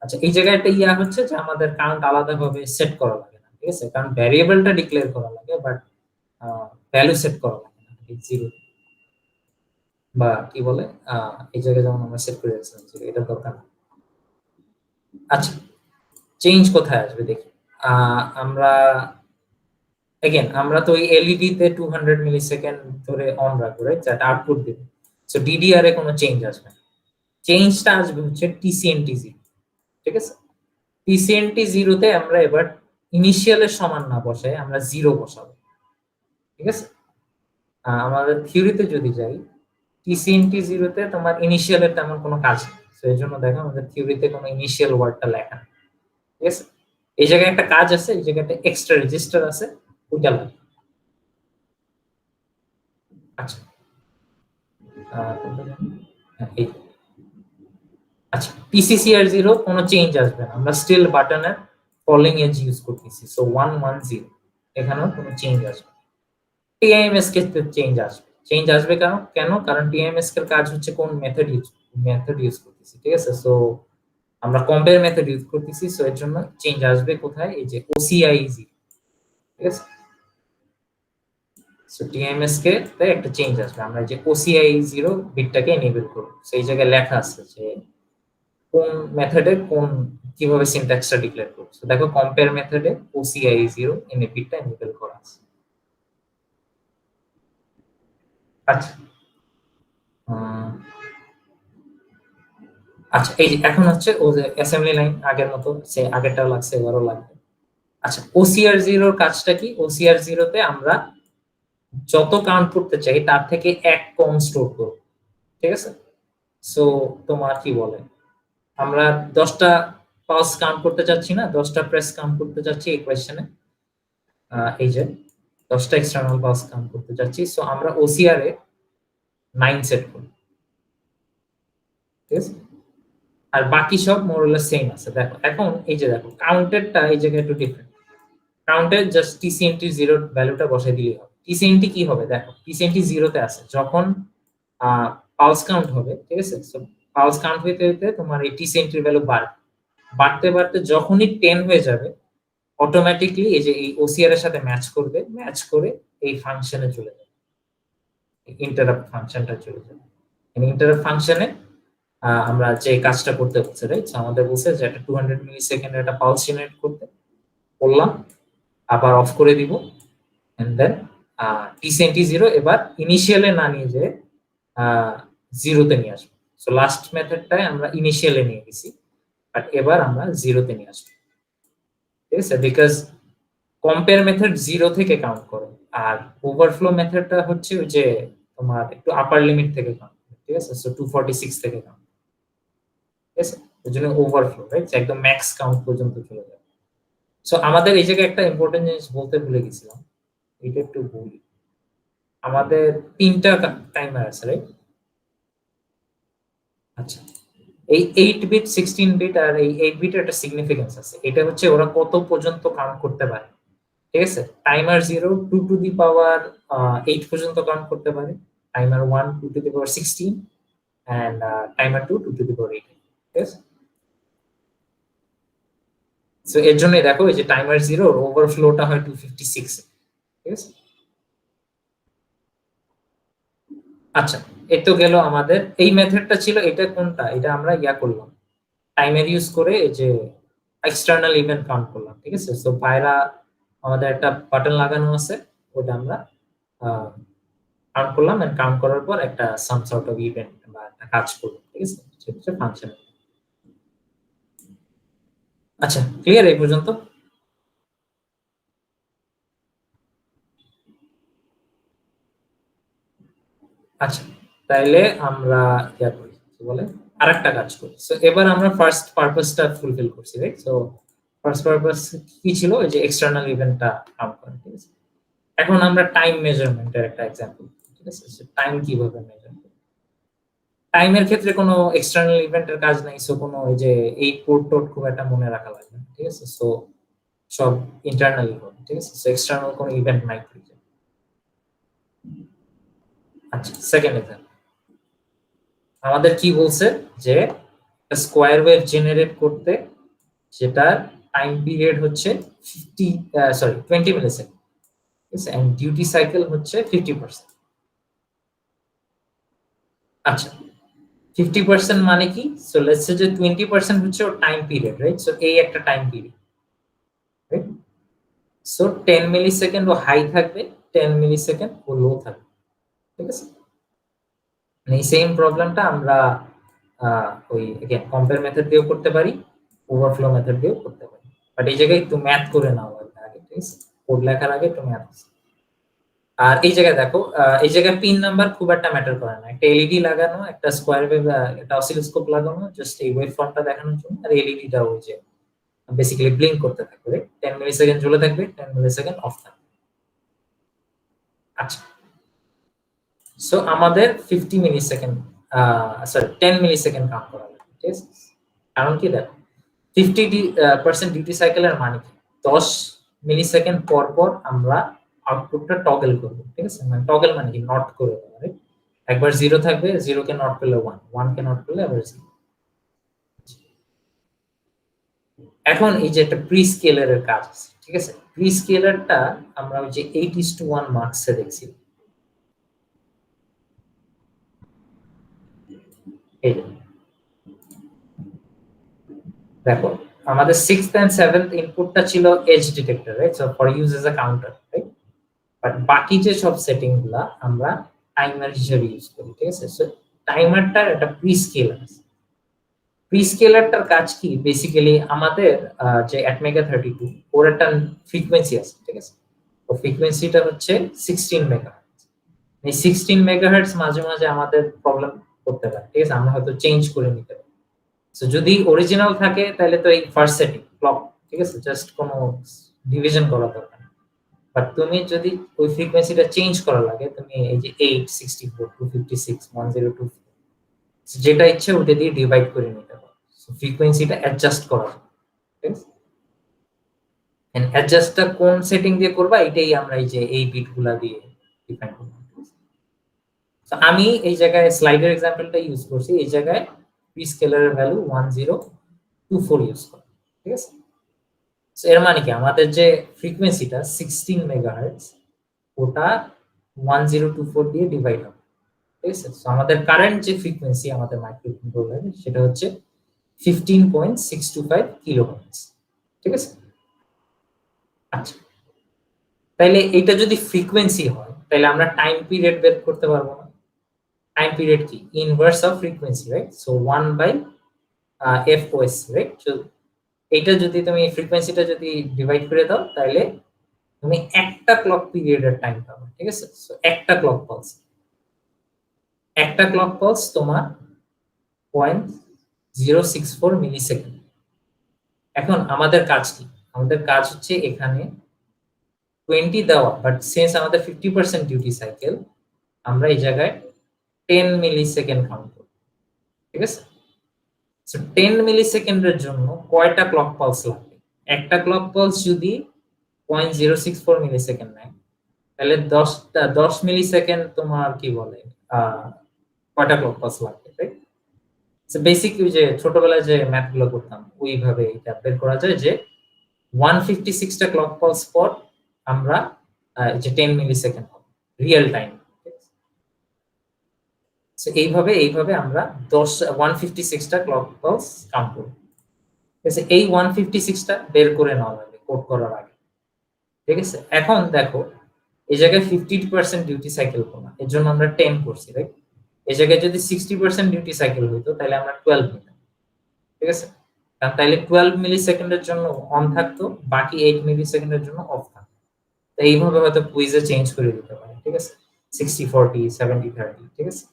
আচ্ছা, এই জায়গায় একটা ইয়া হচ্ছে যে আমাদের কাউন্ট আলাদাভাবে সেট করা লাগে না, ঠিক আছে? কারণ ভ্যারিয়েবলটা ডিক্লেয়ার করা লাগে, বাট ভ্যালু সেট করা লাগে না, জিরো বা কি বলে এই জায়গায় যেমন আমরা সেট করে রাখছিলাম জিরো, এটা দরকার না। আচ্ছা, চেঞ্জ কোথায় আসবে দেখি। আমরা अगेन আমরা তো ওই এলইডি তে 200 মিলি সেকেন্ড ধরে অন রাখবো রাইট, যেটা আউটপুট দিবে। সো ডিডিআর এ কোনো চেঞ্জ আসবে না, চেঞ্জটা আসবে হচ্ছে টিসিএনটি জিরো। ঠিক আছে, টিসিএনটি জিরোতে আমরা এবার ইনিশিয়ালের সমান না বসাই, আমরা জিরো বসাবো। ঠিক আছে, আমাদের থিওরিতে যদি যাই, টিসিএনটি জিরোতে তোমার ইনিশিয়ালের তেমন কোনো কাজ নেই, তো এই জন্য দেখো আমাদের থিওরিতে কোনো ইনিশিয়াল ওয়ার্ডটা লেখা নেই। ঠিক আছে, এই জায়গায় একটা কাজ আছে, এই জায়গায় একটা এক্সট্রা রেজিস্টার আছে, ওইটা লাগবে। আচ্ছা, এই আচ্ছা, পিসিসিআর জিরো কোনো চেঞ্জ আসবে না, আমরা স্টিল বাটনের ফলিং এজ ইউজ করতেছি, সো 110 এখানেও কোনো চেঞ্জ আসবে। টিআইএমএস কে চেঞ্জ আসবে, চেঞ্জ আসবে কেন কেন কারণ টিআইএমএস এর কাজ হচ্ছে কোন মেথড ইউজ করতেছি। ঠিক আছে, সো আমরা কম্পেয়ার মেথড ইউজ করতেছি, সো এর জন্য চেঞ্জ আসবে কোথায়, এই যে ওসিআইজি। ঠিক আছে, সো টিএমএস কে তাই একটা চেঞ্জ আসবে, আমরা যে ওসিআই জিরো বিটটাকে এনেবল করব, সেই জায়গায় লেখা আছে যে কোন মেথডে কোন কিভাবে সিনট্যাক্সটা ডিক্লেয়ার করব। সো দেখো কম্পেয়ার মেথডে ওসিআই জিরো এনে বিটটা এনেবল করা আছে। আচ্ছা, আচ্ছা এই যে এখন হচ্ছে ও যে অ্যাসেম্বলি লাইন আগের মতো, সে আগেরটাও লাগছে এবারও লাগবে। আচ্ছা, ওসিআর জিরোর কাজটা কি, ওসিআর জিরোতে আমরা যত কাউন্ট করতে চাই তার থেকে এক কম স্টোর করব। ঠিক আছে, সো তোমার কি বলে, আমরা 10টা পালস কাউন্ট করতে চাচ্ছি না, 10টা প্রেস কাউন্ট করতে চাচ্ছি এই কোয়েশ্চেনে, এই যে 10টা এক্সটার্নাল পালস কাউন্ট করতে চাচ্ছি, সো আমরা ওসিআর এ 9 সেট করি। ঠিক আছে, আর বাকি সব মোরলেস সেম আছে। দেখো এখন এই যে দেখো কাউন্টেডটা এই জায়গায় একটু ডিফারেন্ট, কাউন্টেড জাস্ট টিসিএনটি জিরো ভ্যালুটা বসাই দিলেই হবে। টিসিএনটি কি হবে, দেখো টিসিএনটি জিরোতে আছে যখন পালস কাউন্ট হবে। ঠিক আছে, সো পালস কাউন্ট হইতে হইতে তোমার এই টিসিএনটির ভ্যালু বাড়তে বাড়তে যখনই 10 হয়ে যাবে, অটোমেটিকলি এই যে এই ওসিআর এর সাথে ম্যাচ করবে, ম্যাচ করে এই ফাংশনে চলে যাবে, ইন্টারাপ্ট ফাংশনটা চলে যাবে। ইন্টারাপ্ট ফাংশনে আমরা যে কাজটা করতে বলছে রাইট, আমাদের বলছে যে একটা 200 মিলি সেকেন্ডের একটা পালস জেনারেট করতে বললাম, আবার অফ করে দিব, এন্ড দেন টিসিএনটি জিরো এবার ইনিশিয়ালে না নিয়ে যে জিরোতে নিয়ে আসবো। সো লাস্ট মেথডটায় আমরা ইনিশিয়ালে নিয়ে গেছি, বাট এবার আমরা জিরোতে নিয়ে আসবো। ঠিক আছে, বিকজ কম্পেয়ার মেথড জিরো থেকে কাউন্ট করে, আর ওভারফ্লো মেথডটা হচ্ছে ওই যে তোমার একটু আপার লিমিট থেকে কাউন্ট করে। ঠিক আছে, সো 246 থেকে কাউন্ট। ঠিক আছে, ওই জন্য ওভারফ্লো রাইট, একদম ম্যাক্স কাউন্ট পর্যন্ত চলে যাবে। সো আমাদের এই জায়গায় একটা ইম্পর্টেন্ট জিনিস বলতে ভুলে গেছিলাম, এটা একটু বলি। আমাদের 3টা টাইমার আছে রাইট। আচ্ছা, এই 8 বিট 16 বিট আর এই 8 বিটের একটা সিগনিফিকেন্স আছে, এটা হচ্ছে ওরা কত পর্যন্ত কাউন্ট করতে পারে। ঠিক আছে, টাইমার 0 2 টু দি পাওয়ার 8 পর্যন্ত কাউন্ট করতে পারে, timer 1 2 to the power 16, and timer 2 2 to the power 8। ঠিক আছে, সো এর জন্যই দেখো এই যে টাইমার 0 ওভারফ্লোটা হয় 256 এ। ঠিক আছে, আচ্ছা এই তো গেল আমাদের এই মেথডটা ছিল, এটা কোনটা, এটা আমরা ইয়া করলাম টাইমার ইউজ করে এই যে এক্সটার্নাল ইভেন্ট কাউন্ট করলাম। ঠিক আছে, সো পায়রা আমাদের একটা বাটন লাগানো আছে, ওটা আমরা কাউন্ট করলাম, এন্ড কাউন্ট করার পর একটা সাম সর্ট অফ ইভেন্ট বা একটা কাজ করব। ঠিক আছে, সেটা হচ্ছে ফাংশন। আচ্ছা, ক্লিয়ার এই পর্যন্ত? আচ্ছা, তাইলে আমরা ইয়া করি, কি বলে, আরেকটা কাজ করি। সো এবার আমরা ফার্স্ট পারপাসটা ফুলফিল করছি রাইট। সো ফার্স্ট পারপাস কি ছিল, ওই যে এক্সটার্নাল ইভেন্টটা কাউন্ট করা। ঠিক আছে, এখন আমরা টাইম মেজারমেন্টের একটা एग्जांपल। ঠিক আছে, টাইম কিভাবে মেজার করব, টাইমের ক্ষেত্রে কোনো এক্সটার্নাল ইভেন্টের কাজ নাই, সো কোনো ওই যে এই কোড টোড খুব একটা মনে রাখা লাগবে না। ঠিক আছে, সো সব ইন্টারনালি হবে। ঠিক আছে, সো এক্সটার্নাল কোনো ইভেন্ট নাই। আচ্ছা, সেকেন্ড एग्जांपल আমাদের কি বলছে যে স্কোয়ার ওয়েভ জেনারেট করতে সেটার টাইম পিরিয়ড হচ্ছে 20 মিলিসেকেন্ড, এন্ড ডিউটি সাইকেল হচ্ছে 50%। আচ্ছা, 50% মানে কি, সো লেটস সে যে 20% হচ্ছে ওর টাইম পিরিয়ড রাইট, সো এই একটা টাইম পিরিয়ড রাইট। সো 10 মিলি সেকেন্ড ও হাই থাকবে, 10 মিলি সেকেন্ড ও লো থাকবে, ঠিক আছে। মানে এই সেম প্রবলেমটা আমরা ওই again কম্পেয়ার মেথড দিয়েও করতে পারি, ওভারফ্লো মেথড দিয়েও করতে পারি। বাট এই জায়গায় একটু ম্যাথ করে নাও আগে, ঠিক আছে, কোড লেখার আগে একটু ম্যাথ। আর এই জায়গায় দেখো, এই জায়গায় পিন নাম্বার খুব একটা ম্যাটার করে না, একটা এলইডি লাগানো, একটা স্কোয়ার ওয়েভ, একটা অসিলোস্কোপ লাগানো জাস্ট এই ওয়েভ ফর্মটা দেখানোর জন্য, আর এলইডিটা ওই যে বেসিক্যালি ব্লিঙ্ক করতে থাকবে, 10 মিলি সেকেন্ড জ্বলে থাকবে, 10 মিলি সেকেন্ড অফ থাকবে। আচ্ছা, সো আমাদের 50 মিলি সেকেন্ড, সরি 10 মিলি সেকেন্ড কাউন্ট করা লাগবে, ঠিক আছে। কারণ কি দেখো, 50% ডিউটি সাইকেলের মানে কি, 10 মিলি সেকেন্ড পর পর আমরা আউটপুটটা টগল করব, ঠিক আছে। মানে টগল মানে কি, নট করে দেবো, রাইট। একবার 0 থাকবে, 0 কে নট করলে 1, 1 কে নট করলে আবার 0। এখন এই যে একটা প্রি স্কেলারের কাজ আছে, ঠিক আছে। প্রি স্কেলারটা আমরা ওই যে 8:1 মার্কসে দেখছি, এই যে দেখো, আমাদের 6th এন্ড 7th ইনপুটটা ছিল edge detector, right, so for use as a counter, right. But বাকি যে সব সেটিং গুলা আমরা টাইমার হিসেবে ইউজ করি, ঠিক আছে। সো টাইমারটার একটা প্রি স্কেলার আছে। প্রি স্কেলারটার কাজ কি, বেসিক্যালি আমাদের যে অ্যাটমেগা 32 ওর একটা ফ্রিকোয়েন্সি আছে, ঠিক আছে। তো ফ্রিকোয়েন্সিটা হচ্ছে 16 মেগাহার্টজ। এই 16 মেগাহার্টজ মাঝে মাঝে আমাদের প্রবলেম করতে পারে, ঠিক আছে, আমরা হয়তো চেঞ্জ করে নিতে পারি। সো যদি অরিজিনাল থাকে তাহলে তো এই ফার্স্ট সেটিং ক্লক, ঠিক আছে, জাস্ট কোনো ডিভিশন করা দরকার। বাট তুমি যদি ওই ফ্রিকোয়েন্সিটা চেঞ্জ করা লাগে, তুমি এই যে 8, 64, 256, 1024 যেটা ইচ্ছে ওটা দিয়ে ডিভাইড করে নিতে পারো। সো ফ্রিকোয়েন্সিটা অ্যাডজাস্ট করা যায়, ঠিক আছে। এন্ড অ্যাডজাস্টটা কোন সেটিং দিয়ে করবা, এটাই আমরা এই যে এই বিটগুলা দিয়ে ডিফাইন করব। সো আমি এই জায়গায় স্লাইডের এক্সাম্পলটা ইউজ করছি, এই জায়গায় প্রি স্কেলারের ভ্যালু 1024 ইউজ করব, ঠিক আছে। সো এর মানে কি, আমাদের যে ফ্রিকোয়েন্সিটা 16 মেগাহার্টজ ওটা 1024 দিয়ে ডিভাইড হবে, ঠিক আছে। সো আমাদের কারেন্ট যে ফ্রিকোয়েন্সি আমাদের মাইক্রোকন্ট্রোলারে সেটা হচ্ছে 15.625 কিলোহার্টজ, ঠিক আছে। আচ্ছা, তাইলে এটা যদি ফ্রিকোয়েন্সি হয় তাহলে আমরা টাইম পিরিয়ড বের করতে পারবো না। টাইম পিরিয়ড কি, inverse of frequency, right. So 1 by FOS, right. So এইটা যদি তুমি ফ্রিকোয়েন্সিটা যদি ডিভাইড করে দাও তাহলে তুমি একটা ক্লক পিরিয়ডের টাইম পাবে, ঠিক আছে। সো একটা ক্লক পালস তোমার 0.064 মিলি সেকেন্ড। এখন আমাদের কাজ কি, আমাদের কাজ হচ্ছে এখানে 20 দেওয়া, বাট সিন্স আমাদের 50% ডিউটি সাইকেল, আমরা এই জায়গায় 10 মিলি সেকেন্ড কাউন্ট করব, ঠিক আছে। সো 10 মিলি সেকেন্ডের জন্য কয়টা ক্লক পালস লাগবে, একটা ক্লক পালস যদি 0.064 মিলি সেকেন্ড নেয় তাহলে 10 মিলি সেকেন্ড তোমার কি বলে কয়টা ক্লক পালস লাগবে, রাইট। সো বেসিক ওই যে ছোটবেলায় যে ম্যাথ গুলো করতাম ওইভাবে এটা বের করা যায় যে 156টা ক্লক পালস পর আমরা যে 10 মিলি সেকেন্ড হবে রিয়েল টাইম। সো এইভাবে আমরা 156টা ক্লক পালস কাউন্ট করব, ঠিক আছে। এই 156টা বের করে নেওয়া লাগবে কোড করার আগে, ঠিক আছে। এখন দেখো এই জায়গায় 50% ডিউটি সাইকেল করা, এর জন্য আমরা 10 করছি, রাইট। এই জায়গায় যদি 60% ডিউটি সাইকেল হইতো তাহলে আমরা 12 নিতাম, ঠিক আছে। কারণ তাহলে 12 মিলি সেকেন্ডের জন্য অন থাকতো, বাকি 8 মিলি সেকেন্ডের জন্য অফ থাকতো। তো এইভাবে হয়তো কুইজে চেঞ্জ করে দিতে পারে, ঠিক আছে, 60-40, 70-30, ঠিক আছে।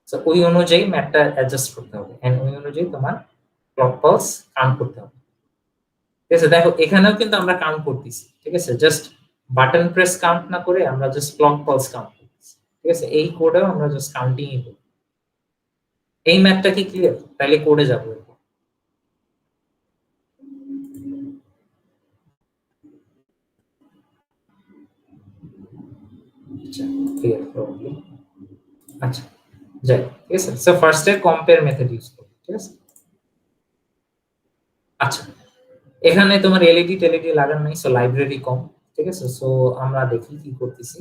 সো ওই অনুযায়ী ম্যাথটা অ্যাডজাস্ট করতে হবে এন্ড ওই অনুযায়ী তোমার ক্লক পালস কাউন্ট করতে হবে, ঠিক আছে। দেখো এখানেও কিন্তু আমরা কাউন্ট করতেছি, ঠিক আছে, জাস্ট বাটন প্রেস কাউন্ট না করে আমরা জাস্ট ক্লক পালস কাউন্ট করতেছি, ঠিক আছে। এই কোডেও আমরা জাস্ট কাউন্টিংই করি। এই ম্যাথটা কি ক্লিয়ার? তাহলে কোডে যাবো। আচ্ছা, ক্লিয়ার প্রবলি। আচ্ছা, যাই, ঠিক আছে। সো ফার্স্টে কম্পেয়ার মেথড ইউজ করব, ঠিক আছে। আচ্ছা, এখানে তোমার এলইডি টেলইডি লাগানো নাই, সো লাইব্রেরি কম, ঠিক আছে। সো আমরা দেখি কি করতেছি,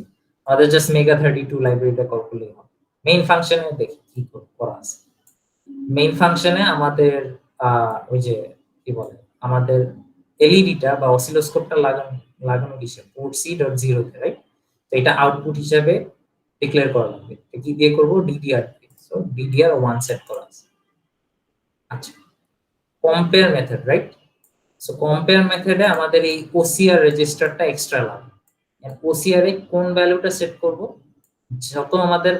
আমাদের জাস্ট মেগা 32 লাইব্রেরিটা কল করলেই হবে। মেইন ফাংশনে দেখি কি করা আছে। মেইন ফাংশনে আমাদের ওই যে কি বলে আমাদের এলইডিটা বা অসিলোস্কোপটা লাগানো, লাগানো কিসে পোর্ট সি ডট জিরো তে, রাইট? তো এটা আউটপুট হিসেবে ডিক্লেয়ার করা লাগবে। তো কি দিয়ে করব? ডিডিআর। সো ডিডিআর 1 সেট করা আছে। আচ্ছা, compare method, right? So compare মেথডে আমাদের এই ওসিআর রেজিস্টারটা এক্সট্রা লাগবে। ওসিআর এ কোন ভ্যালুটা সেট করব? যত আমাদের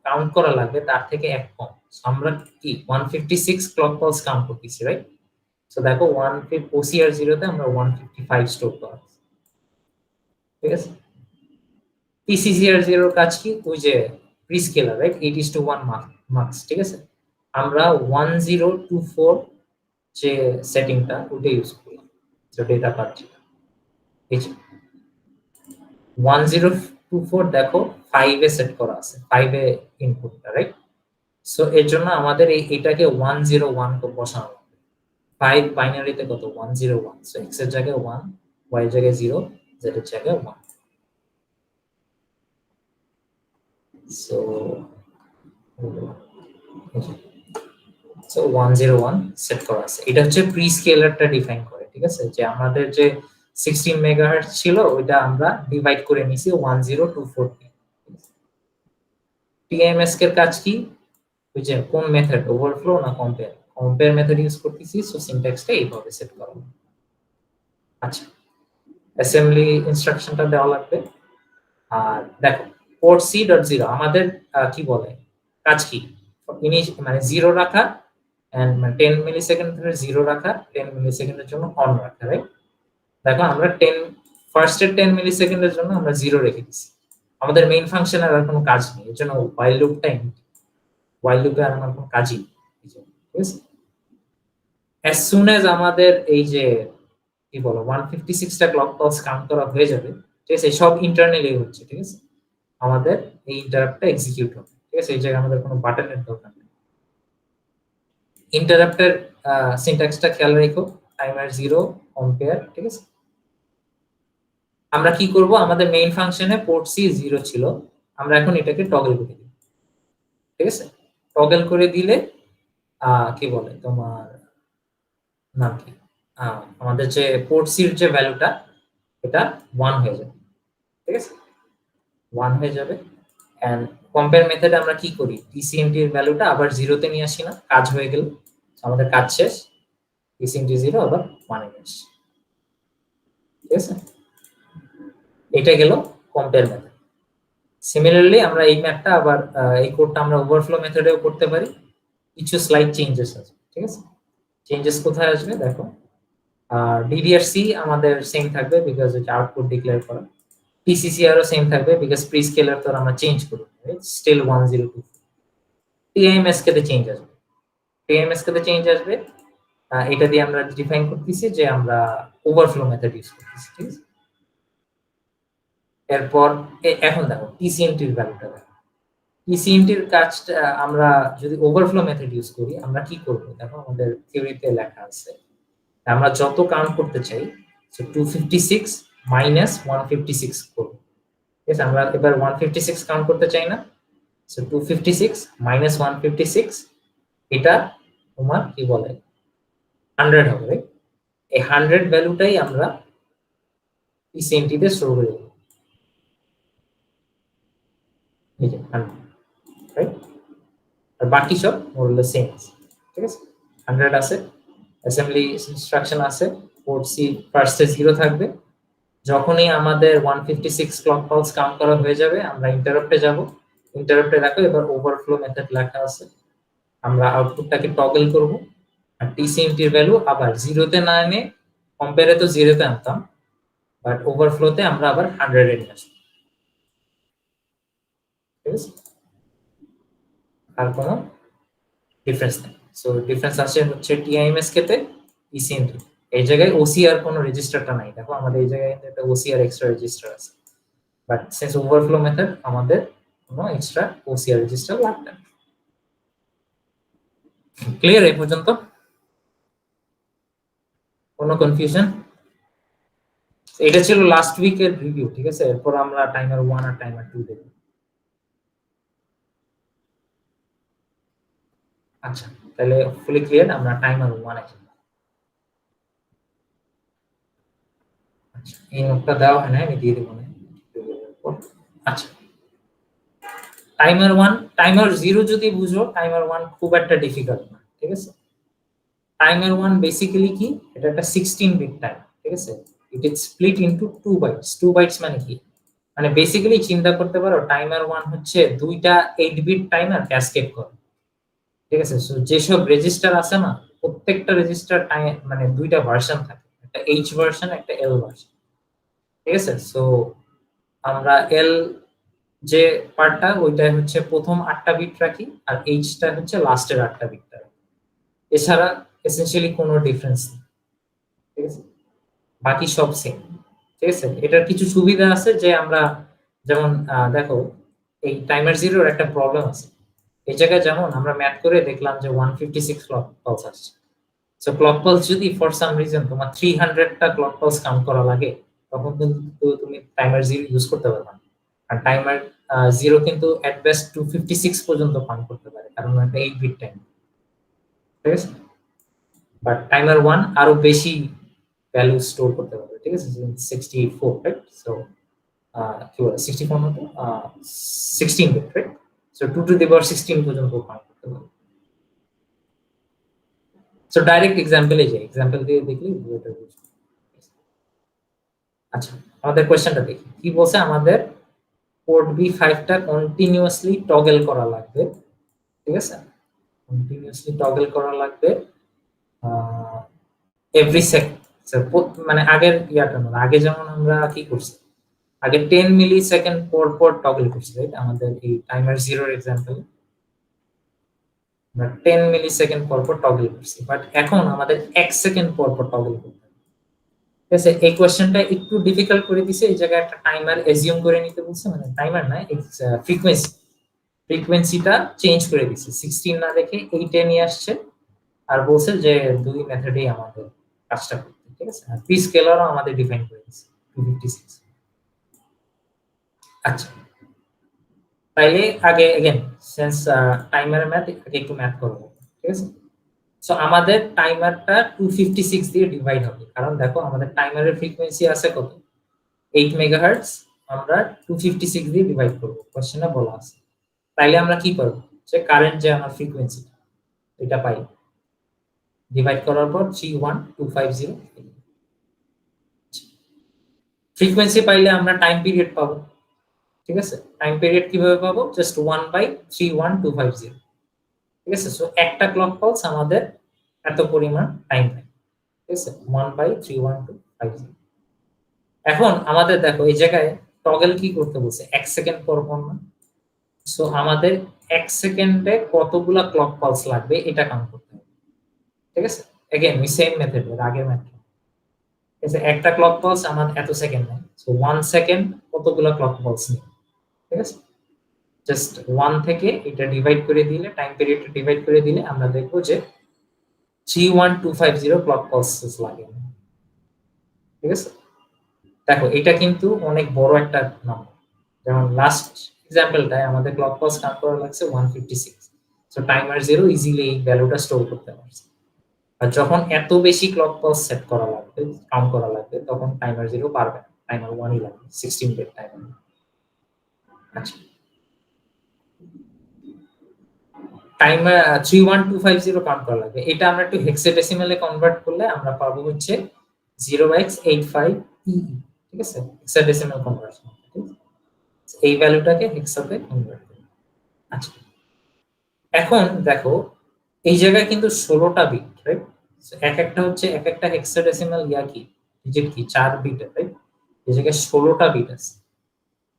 কাউন্ট করা লাগবে তার থেকে এক কম। So আমরা কি 156 ক্লক পালস কাউন্ট করতেছি, রাইট? সো দেখো 1 ওসিআর 0 তে আমরা 155 স্টোর করা আছে। ঠিক আছে, পিসিসিআর 0 এর কাজ কি? ওই যে প্রিস্কেলার, রাইট? 8:1 মার্কস। ঠিক আছে, আমরা 1024 যে সেটিংটা ওটা ইউজ করি। সো ডেটা পাচ্ছি এই যে 1024 দেখো 5 এ সেট করা আছে, 5 এ ইনপুটটা, রাইট? সো এর জন্য আমাদের এটাকে 101 বসানো লাগবে। 5 বাইনারিতে কত? 101। সো x এর জায়গায় 1, y এর জায়গায় 0, z এর জায়গায় 1। সো 101 সেট করা আছে। এটা হচ্ছে প্রি স্কেলারটা ডিফাইন করে। ঠিক আছে, যে আমাদের যে 16 মেগাহার্টজ ছিল ওইটা আমরা ডিভাইড করে নিছি 1024 দিয়ে। টিএমএস এর কাজ কি? ওই যে কোন মেথড, ওভারফ্লো না কম্পেয়ার? কম্পেয়ার মেথড ইউজ করতেছি। সো সিনট্যাক্সটা এইভাবে সেট করা। আচ্ছা, অ্যাসেম্বলি ইনস্ট্রাকশনটা দেওয়া লাগবে। আর দেখো পোর্ট সি ডট জিরো আমাদের কি বলে কাজ কি? মানে জিরো রাখা এন্ড মানে 10 মিলি সেকেন্ড ধরে জিরো রাখা, 10 মিলি সেকেন্ডের জন্য অন রাখা, রাইট? দেখো আমরা ফার্স্টের 10 মিলি সেকেন্ডের জন্য আমরা জিরো রেখে দিচ্ছি। আমাদের মেইন ফাংশনের আর কোনো কাজ নেই, এর জন্য while লুপটা এমটি। while লুপে আর আমার কোনো কাজই নেই। ঠিক আছে, as soon as আমাদের এই যে কি বলো 156 টা ক্লক পালস কাউন্ট করা হয়ে যাবে, ঠিক আছে, সব ইন্টারনালি হচ্ছে। ঠিক আছে, আমাদের এই ইন্টারাপ্টটা এক্সিকিউট হবে। ঠিক আছে, এই জায়গায় আমাদের কোনো বাটনের দরকার নেই। ইন্টারাপ্টের সিনট্যাক্সটা খেয়াল রেখো, টাইমার 0 কম্পেয়ার। ঠিক আছে, আমরা কি করব? আমাদের মেইন ফাংশনে পোর্ট সি 0 ছিল, আমরা এখন এটাকে টগল করে দিই। ঠিক আছে, টগল করে দিলে কি বলে তোমার নাম কি, আমাদের যে পোর্ট সির যে ভ্যালুটা এটা 1 হয়ে যাবে। ঠিক আছে, 1 হয়ে যাবে। এন্ড কম্পেয়ার মেথডে আমরা কি করি? টিসিএনটি এর ভ্যালুটা আবার 0 তে নিয়ে আসি না? কাজ হয়ে গেল, আমাদের কাজ শেষ। টিসিএনটি 0 আবার 1 এ আসে। ঠিক আছে, এটা গেল কম্পেয়ার মেথড। সিমিলারলি আমরা এই ম্যাথটা আবার এই কোডটা আমরা ওভারফ্লো মেথডেও করতে পারি। কিছু স্লাইড চেঞ্জেস আছে। ঠিক আছে, চেঞ্জেস কোথায় আসবে দেখো। ডিডিআরসি আমাদের সেম থাকবে বিকজ এটা আউটপুট ডিক্লেয়ার করা। পিসিসিআর ও সেম থাকবে বিকজ প্রি স্কেলার তো আমরা চেঞ্জ করব, স্টিল 1024। টিএমএস কে চেঞ্জ আসবে। টিএমএস কে চেঞ্জ আসবে, এটা দিয়ে আমরা ডিফাইন করতেছি যে আমরা ওভারফ্লো মেথড ইউজ করতেছি। ঠিক আছে, এরপর এখন দেখো টিসিএমটির ভ্যালুটা দেখো। টিসিএমটির কাজটা আমরা যদি ওভারফ্লো মেথড ইউজ করি আমরা কি করব? দেখো আমাদের থিওরিতে লেখা আছে আমরা যত কাউন্ট করতে চাই সো 256 মাইনাস 156 করব। ঠিক আছে, আমরা এবার 156 কাউন্ট করতে চাই না। সো 256 মাইনাস 156 এটা তোমার কি বলে 100 হবে। এই 100 ভ্যালুটাই আমরা টিসিএমটিতে স্টোর করে দেব। এই যে 100, রাইট? আর বাকি সব মোরলে সেম আছে। ঠিক আছে, 100 আছে, অ্যাসেম্বলি ইনস্ট্রাকশন আছে, পোর্ট সি ফার্স্টে 0 থাকবে। যখনই আমাদের 156 ক্লক পালস কাউন্ট করা হয়ে যাবে আমরা ইন্টারাপ্টে যাব। ইন্টারাপ্টে দেখো এবার ওভারফ্লো মেথড লেখা আছে, আমরা আউটপুটটাকে টগল করব। আর টিসিএমটি এর ভ্যালু আবার 0 তে না এনে কম্পেয়ারে তো 0 তে আনতাম, বাট ওভারফ্লোতে আমরা আবার 100 এ নিয়ে আসব। ঠিক আছে, আর কোনো ডিফারেন্স নেই। সো ডিফারেন্স আছে হচ্ছে টিআইএমএস কে তে টিসিএমটি। এই জায়গায় ওসিআর কোনো রেজিস্টারটা নাই, দেখো আমাদের এই জায়গায় একটা ওসিআর এক্সট্রা রেজিস্টার আছে, বাট সিন্স ওভারফ্লো মেথড আমাদের কোনো এক্সট্রা ওসিআর রেজিস্টার লাগবে না। ক্লিয়ার এই পর্যন্ত? কোনো কনফিউশন? এটা ছিল লাস্ট উইকের রিভিউ। ঠিক আছে, এরপর আমরা টাইমার 1 আর টাইমার 2 দেখব। আচ্ছা, তাহলে ফুলি ক্লিয়ার, আমরা টাইমার 1 এ যাব। এই নোটটা দেওয়া হয় না, আমি দিয়ে দেবো না। আচ্ছা, টাইমার 1 টাইমার 0 যদি বুঝো, টাইমার 1 খুব একটা ডিফিকাল্ট না, ঠিক আছে। টাইমার 1 বেসিক্যালি কি, এটা একটা 16 বিট টাইম, ঠিক আছে। It is split into 2 bytes. 2 bytes মানে কি, মানে বেসিক্যালি চিন্তা করতে পারো টাইমার 1 হচ্ছে দুইটা 8 বিট টাইমার ক্যাসকেড করে, ঠিক আছে। সো যেসব রেজিস্টার আছে না, প্রত্যেকটা রেজিস্টার টাইম মানে দুইটা ভার্সন থাকে, একটা এইচ ভার্সন একটা এল ভার্সন, ঠিক আছে। সো আমরা এল যে পার্টটা ওইটা হচ্ছে প্রথম 8টা বিট রাখি, আর এইচটা হচ্ছে লাস্টের 8টা বিট রাখি। এছাড়া এসেনশিয়ালি কোনো ডিফারেন্স নেই, ঠিক আছে, বাকি সব সেম, ঠিক আছে। এটার কিছু সুবিধা আছে যে আমরা যেমন দেখো এই টাইমার 0 একটা প্রবলেম আছে। এই জায়গায় যেমন আমরা ম্যাথ করে দেখলাম যে 156 ক্লক পালস আসছে। সো ক্লক পালস যদি ফর সাম রিজন তোমার 300টা ক্লক পালস কাউন্ট করা লাগে, তখন কিন্তু তুমি টাইমার 0 ইউজ করতে পারবে না। আর টাইমার 0 কিন্তু এট বেস্ট 256 পর্যন্ত কাউন্ট করতে পারে, কারণ এটা 8 বিট টাইম, ঠিক আছে। বাট টাইমার 1 আরো বেশি ভ্যালু স্টোর করতে পারবে, ঠিক আছে, 64, রাইট। সো কি বলে 64 মতো 16 bit, right. So 2 to the power 16 পর্যন্ত কাউন্ট করতে পারবে। সো ডাইরেক্ট এক্সাম্পলে যাই, এক্সাম্পল দিয়ে দেখলি এটা বুঝবে। আচ্ছা, আমাদের কোশ্চেনটা দেখি কি বলছে। আমাদের পোর্ট বি5 টা কন্টিনিউয়াসলি টগল করা লাগবে, ঠিক আছে। কন্টিনিউয়াসলি টগল করা লাগবে এভরি সেকেন্ড। মানে আগের ইয়াটা না, আগে যেমন আমরা কি করছি, আগে 10 মিলি সেকেন্ড পর পর টগল করছি, রাইট। আমাদের এই টাইমার 0 এর এক্সাম্পল আমরা 10 মিলি সেকেন্ড পর পর টগল করছি, বাট এখন আমাদের 1 সেকেন্ড পর পর টগল করতে হবে, ঠিক আছে। এই কোশ্চেনটা একটু ডিফিকাল্ট করে দিছে, এই জায়গায় একটা টাইমার এজিউম করে নিতে বলছে, মানে টাইমার না, ফ্রিকোয়েন্সিটা চেঞ্জ করে দিছে, 16 না রেখে 8 এ নিয়ে আসছে। আর বলছে যে দুই মেথডেই আমাদের কাজটা করতে, ঠিক আছে। আর পি স্কেলারও আমাদের ডিফাইন করে দিছে 256। আচ্ছা, তাইলে আগে अगेन সেন্স টাইমারের ম্যাথ আগে একটু ম্যাথ করব, ঠিক আছে। সো আমাদের টাইমারটা 256 দিয়ে ডিভাইড হবে, কারণ দেখো আমাদের টাইমারের ফ্রিকোয়েন্সি আছে কত, 8 মেগাহার্টজ। আমরা 256 দিয়ে ডিভাইড করব, কোশ্চেনে বলা আছে। তাইলে আমরা কি করব, যে কারেন্ট যে আমার ফ্রিকোয়েন্সি এটা পাই, ডিভাইড করার পর 31250। ফ্রিকোয়েন্সি পাইলে আমরা টাইম পিরিয়ড পাবো, ঠিক আছে। টাইম পিরিয়ড কিভাবে পাবো, জাস্ট 1/31250, ঠিক আছে। সো একটা ক্লক পালস আমাদের এত পরিমাণ টাইম নেয়, ঠিক আছে, 1/31250। এখন আমাদের দেখো এই জায়গায় টগল কি করতে বলছে, 1 সেকেন্ড পর পর না। সো আমাদের 1 সেকেন্ডে কতগুলা ক্লক পালস লাগবে এটা কাউন্ট করতে হবে, ঠিক আছে। अगेन ওই সেম মেথড এর আগের মেথড, ঠিক আছে। একটা ক্লক পালস আমার এত সেকেন্ড নেয়, সো 1 সেকেন্ড কতগুলা ক্লক পালস নেয়, ঠিক আছে। জাস্ট 1 থেকে এটা ডিভাইড করে দিলে, টাইম পিরিয়ডটা ডিভাইড করে দিলে আমরা দেখব যে 31250 ক্লক পালসেস লাগে, ঠিক আছে। দেখো এটা কিন্তু অনেক বড় একটা নাম্বার। যেমন লাস্ট এক্সাম্পলটায় আমাদের ক্লক পালস কাউন্ট করা লাগছে 156। সো টাইমার 0 ইজিলি এই ভ্যালুটা স্টোর করতে পারছে। আর যখন এত বেশি ক্লক পালস সেট করা লাগবে, কাউন্ট করা লাগবে, তখন টাইমার 0 পারবে না, টাইমার 1ই লাগবে, 16 বিট টাইমার। আচ্ছা, টাইমার 31250 কাউন্ট করা লাগবে। এটা আমরা একটু হেক্সাডেসিমালে কনভার্ট করলে আমরা পাবো হচ্ছে 0x85EE, ঠিক আছে, হেক্সাডেসিমাল কনভার্সন, এই ভ্যালুটাকে হেক্সাতে কনভার্ট করব। আচ্ছা, এখন দেখো এই জায়গায় কিন্তু 16টা বিট, রাইট। এক একটা হচ্ছে এক একটা হেক্সাডেসিমাল ইয়া কি ডিজিট কি 4 বিট, রাইট। এই জায়গায় 16টা বিট আছে,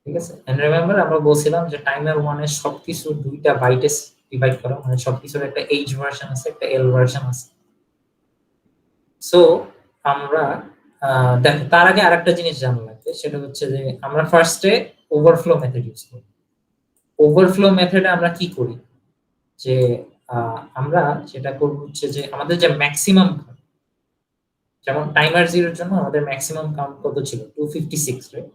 ঠিক আছে। এন্ড রিমেম্বার আমরা বলছিলাম যে টাইমার 1 এর সবকিছু দুইটা বাইটে ডিভাইড করা, মানে সবকিছুর একটা এইচ ভার্সন আছে, একটা এল ভার্সন আছে। সো আমরা দেখো তার আগে আরেকটা জিনিস জানা লাগবে, সেটা হচ্ছে যে আমরা ফার্স্টে ওভারফ্লো মেথড ইউজ করি। ওভারফ্লো মেথডে আমরা কি করি, যে আমরা যেটা করব হচ্ছে যে আমাদের যে ম্যাক্সিমাম, যেমন টাইমার 0 এর জন্য আমাদের ম্যাক্সিমাম কাউন্ট কত ছিল, 256, রাইট।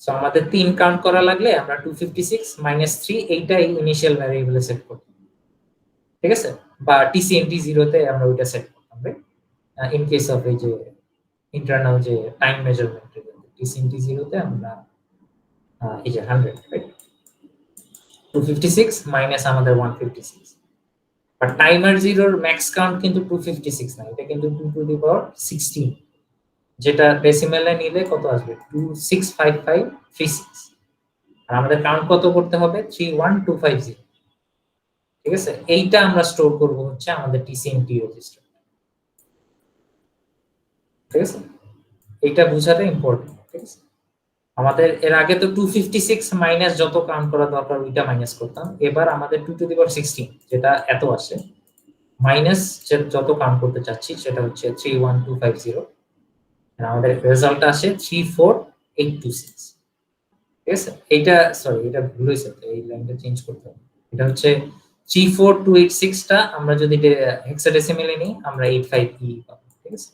সো আমাদের 3 কাউন্ট করা লাগলে আমরা 256 - 3 এইটাই ইনিশিয়াল ভ্যারিয়েবলে সেট করব, ঠিক আছে। বা TCNT 0 তে আমরা ওইটা সেট করতাম, রাইট, ইন কেস অফ এই যে ইন্টারনাল যে টাইম মেজারমেন্ট টিসিএনটি 0 তে আমরা এই যে 100 রাইট 256 মাইনাস আমাদের 156 বাট টাইমার 0 এর ম্যাক্স কাউন্ট কিন্তু 256 না, এটা কিন্তু 2 টু দি পাওয়ার 16, যেটা ডেসিমেলে নিলে কত আসবে 265536, আর আমাদের কাউন্ট কত করতে হবে 31250। ঠিক আছে, এইটা আমরা স্টোর করব হচ্ছে আমাদের টিসিএনটি রেজিস্টার। ঠিক আছে, এইটা বোঝাটা ইম্পর্টেন্ট। ঠিক আছে, আমাদের এর আগে তো 256 মাইনাস যত কাউন্ট করা দরকার ওইটা মাইনাস করতাম, এবার আমাদের 2 টু দি পাওয়ার 16 যেটা এত আসে মাইনাস যত কাউন্ট করতে চাচ্ছি সেটা হচ্ছে 31250, আর আমাদের রেজাল্ট আসে 34826। ঠিক আছে, এইটা সরি এটা ভুল হয়েছে, এই লাইনটা চেঞ্জ করতে হবে। এটা হচ্ছে 34286 টা আমরা যদি হেক্সাডেসিমেলে নিই আমরা 85e পাবো। ঠিক আছে,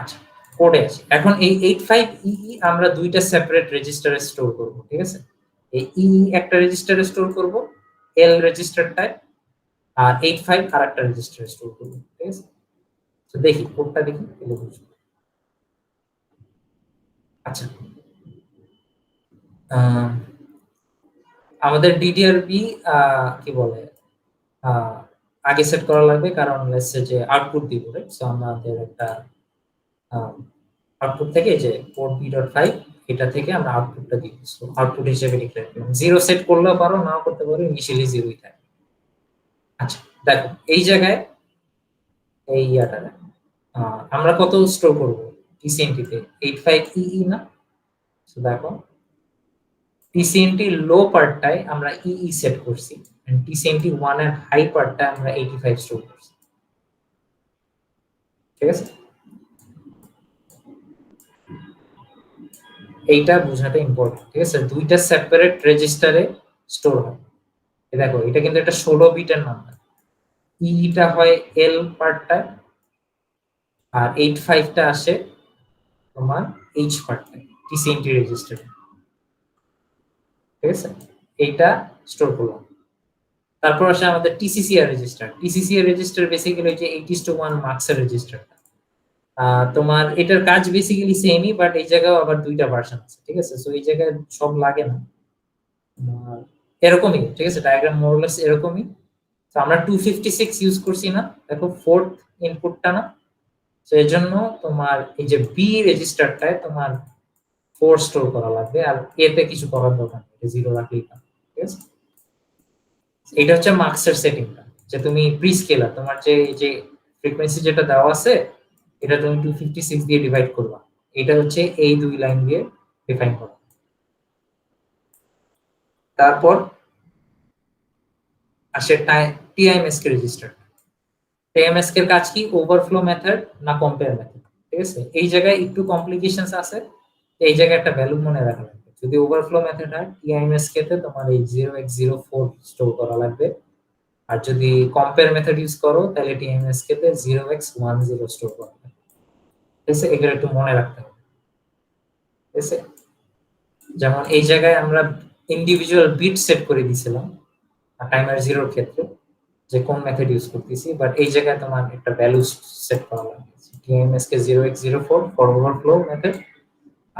আচ্ছা কোডে আছে। এখন এই 85EE আমরা দুইটা সেপারেট রেজিস্টারে স্টোর করব। ঠিক আছে, এই EE একটা রেজিস্টারে স্টোর করব, L রেজিস্টারটায়, আর 85 আরেকটা রেজিস্টারে স্টোর করব। ঠিক আছে, তো দেখি কোডটা দেখি তাহলে বুঝবো। আচ্ছা আমাদের ডিডিআরবি কি বলে আগে সেট করা লাগবে, কারণ লেটস সে যে আউটপুট দিব, রাইট? সো আমাদের একটা আউটপুট থেকে যে পোর্ট b.5 এটা থেকে আমরা আউটপুটটা দিব, সো আউটপুট হিসেবে ডিক্লেয়ার করলাম। 0 সেট করলেও পারো, নাও করতে পারো, ইনিশিয়ালি 0ই থাকে। আচ্ছা দেখো এই জায়গায় এই ইয়াটা আমরা কত স্টোর করব টিসিএনটি তে 85EE না, সো দেখো টিসিএনটি লো পার্টটায় আমরা EE সেট করছি, এন্ড টিসিএনটি 1 এর হাই পার্টটা আমরা 85 স্টোর করছি। ঠিক আছে, এইটা বোঝাটা ইম্পর্টেন্ট। ঠিক আছে, দুইটা সেপারেট রেজিস্টারে স্টোর হয়। দেখো এটা কিন্তু একটা 16 বিটের নাম্বার, ইটা হয় এল পার্টটা, আর 85 টা আসে তোমার এইচ পার্টটা টিসিএনটি রেজিস্টারে। ঠিক আছে, এইটা স্টোর করলাম। তারপর আসে আমাদের টিসিসিআর রেজিস্টার। টিসিসিআর রেজিস্টার বেসিক্যালি যে 8:1 মার্কসের রেজিস্টারটা, তোমার এটার কাজ বেসিক্যালি সেমই, বাট এই জায়গায় আবার দুইটা ভার্সন আছে। ঠিক আছে, সো এই জায়গায় সব লাগে না, এরকমই। ঠিক আছে, ডায়াগ্রাম মোরলেস এরকমই। তো আমরা 256 ইউজ করছি না, দেখো ফোর্থ ইনপুটটা না, তো এর জন্য তোমার এই যে বি রেজিস্টারটায় তোমার 4 স্টোর করা লাগবে, আর এতে কিছু করার দরকার নেই, এটা 0 রাখলেই পাবে। ঠিক আছে, এটা হচ্ছে মার্কসের সেটিংটা, যে তুমি প্রি স্কেলার তোমার যে ফ্রিকোয়েন্সি যেটা দেওয়া আছে এটা তুমি 256 দিয়ে ডিভাইড করবা, এটা হচ্ছে এই দুই লাইন দিয়ে ডিফাইন করা। তারপর আসে টিআইএমএসকে রেজিস্টার। টিআইএমএসকে এর কাজ কি, ওভারফ্লো মেথড না কম্পেয়ার মেথড। ঠিক আছে, এই জায়গায় একটু কমপ্লিকেশনস আছে, এই জায়গায় একটা ভ্যালু মনে রাখা লাগবে। যদি ওভারফ্লো মেথড হয় টিআইএমএসকে তে তোমার এই 0x04 স্টোর করা লাগবে, আর যদি কম্পেয়ার মেথড ইউজ করো তাহলে টিএমএসকে তে 0x10 স্টোর করা হবে। ঠিক আছে, এগুলো একটু মনে রাখতে হবে। ঠিক আছে, যেমন এই জায়গায় আমরা ইন্ডিভিজুয়াল বিট সেট করে দিয়েছিলাম টাইমার 0 এর ক্ষেত্রে যে কোন মেথড ইউজ করতেছি, বাট এই জায়গায় তোমার একটা ভ্যালু সেট করা লাগবে। টিএমএসকে 0x04 ফর ওভারফ্লো মেথড,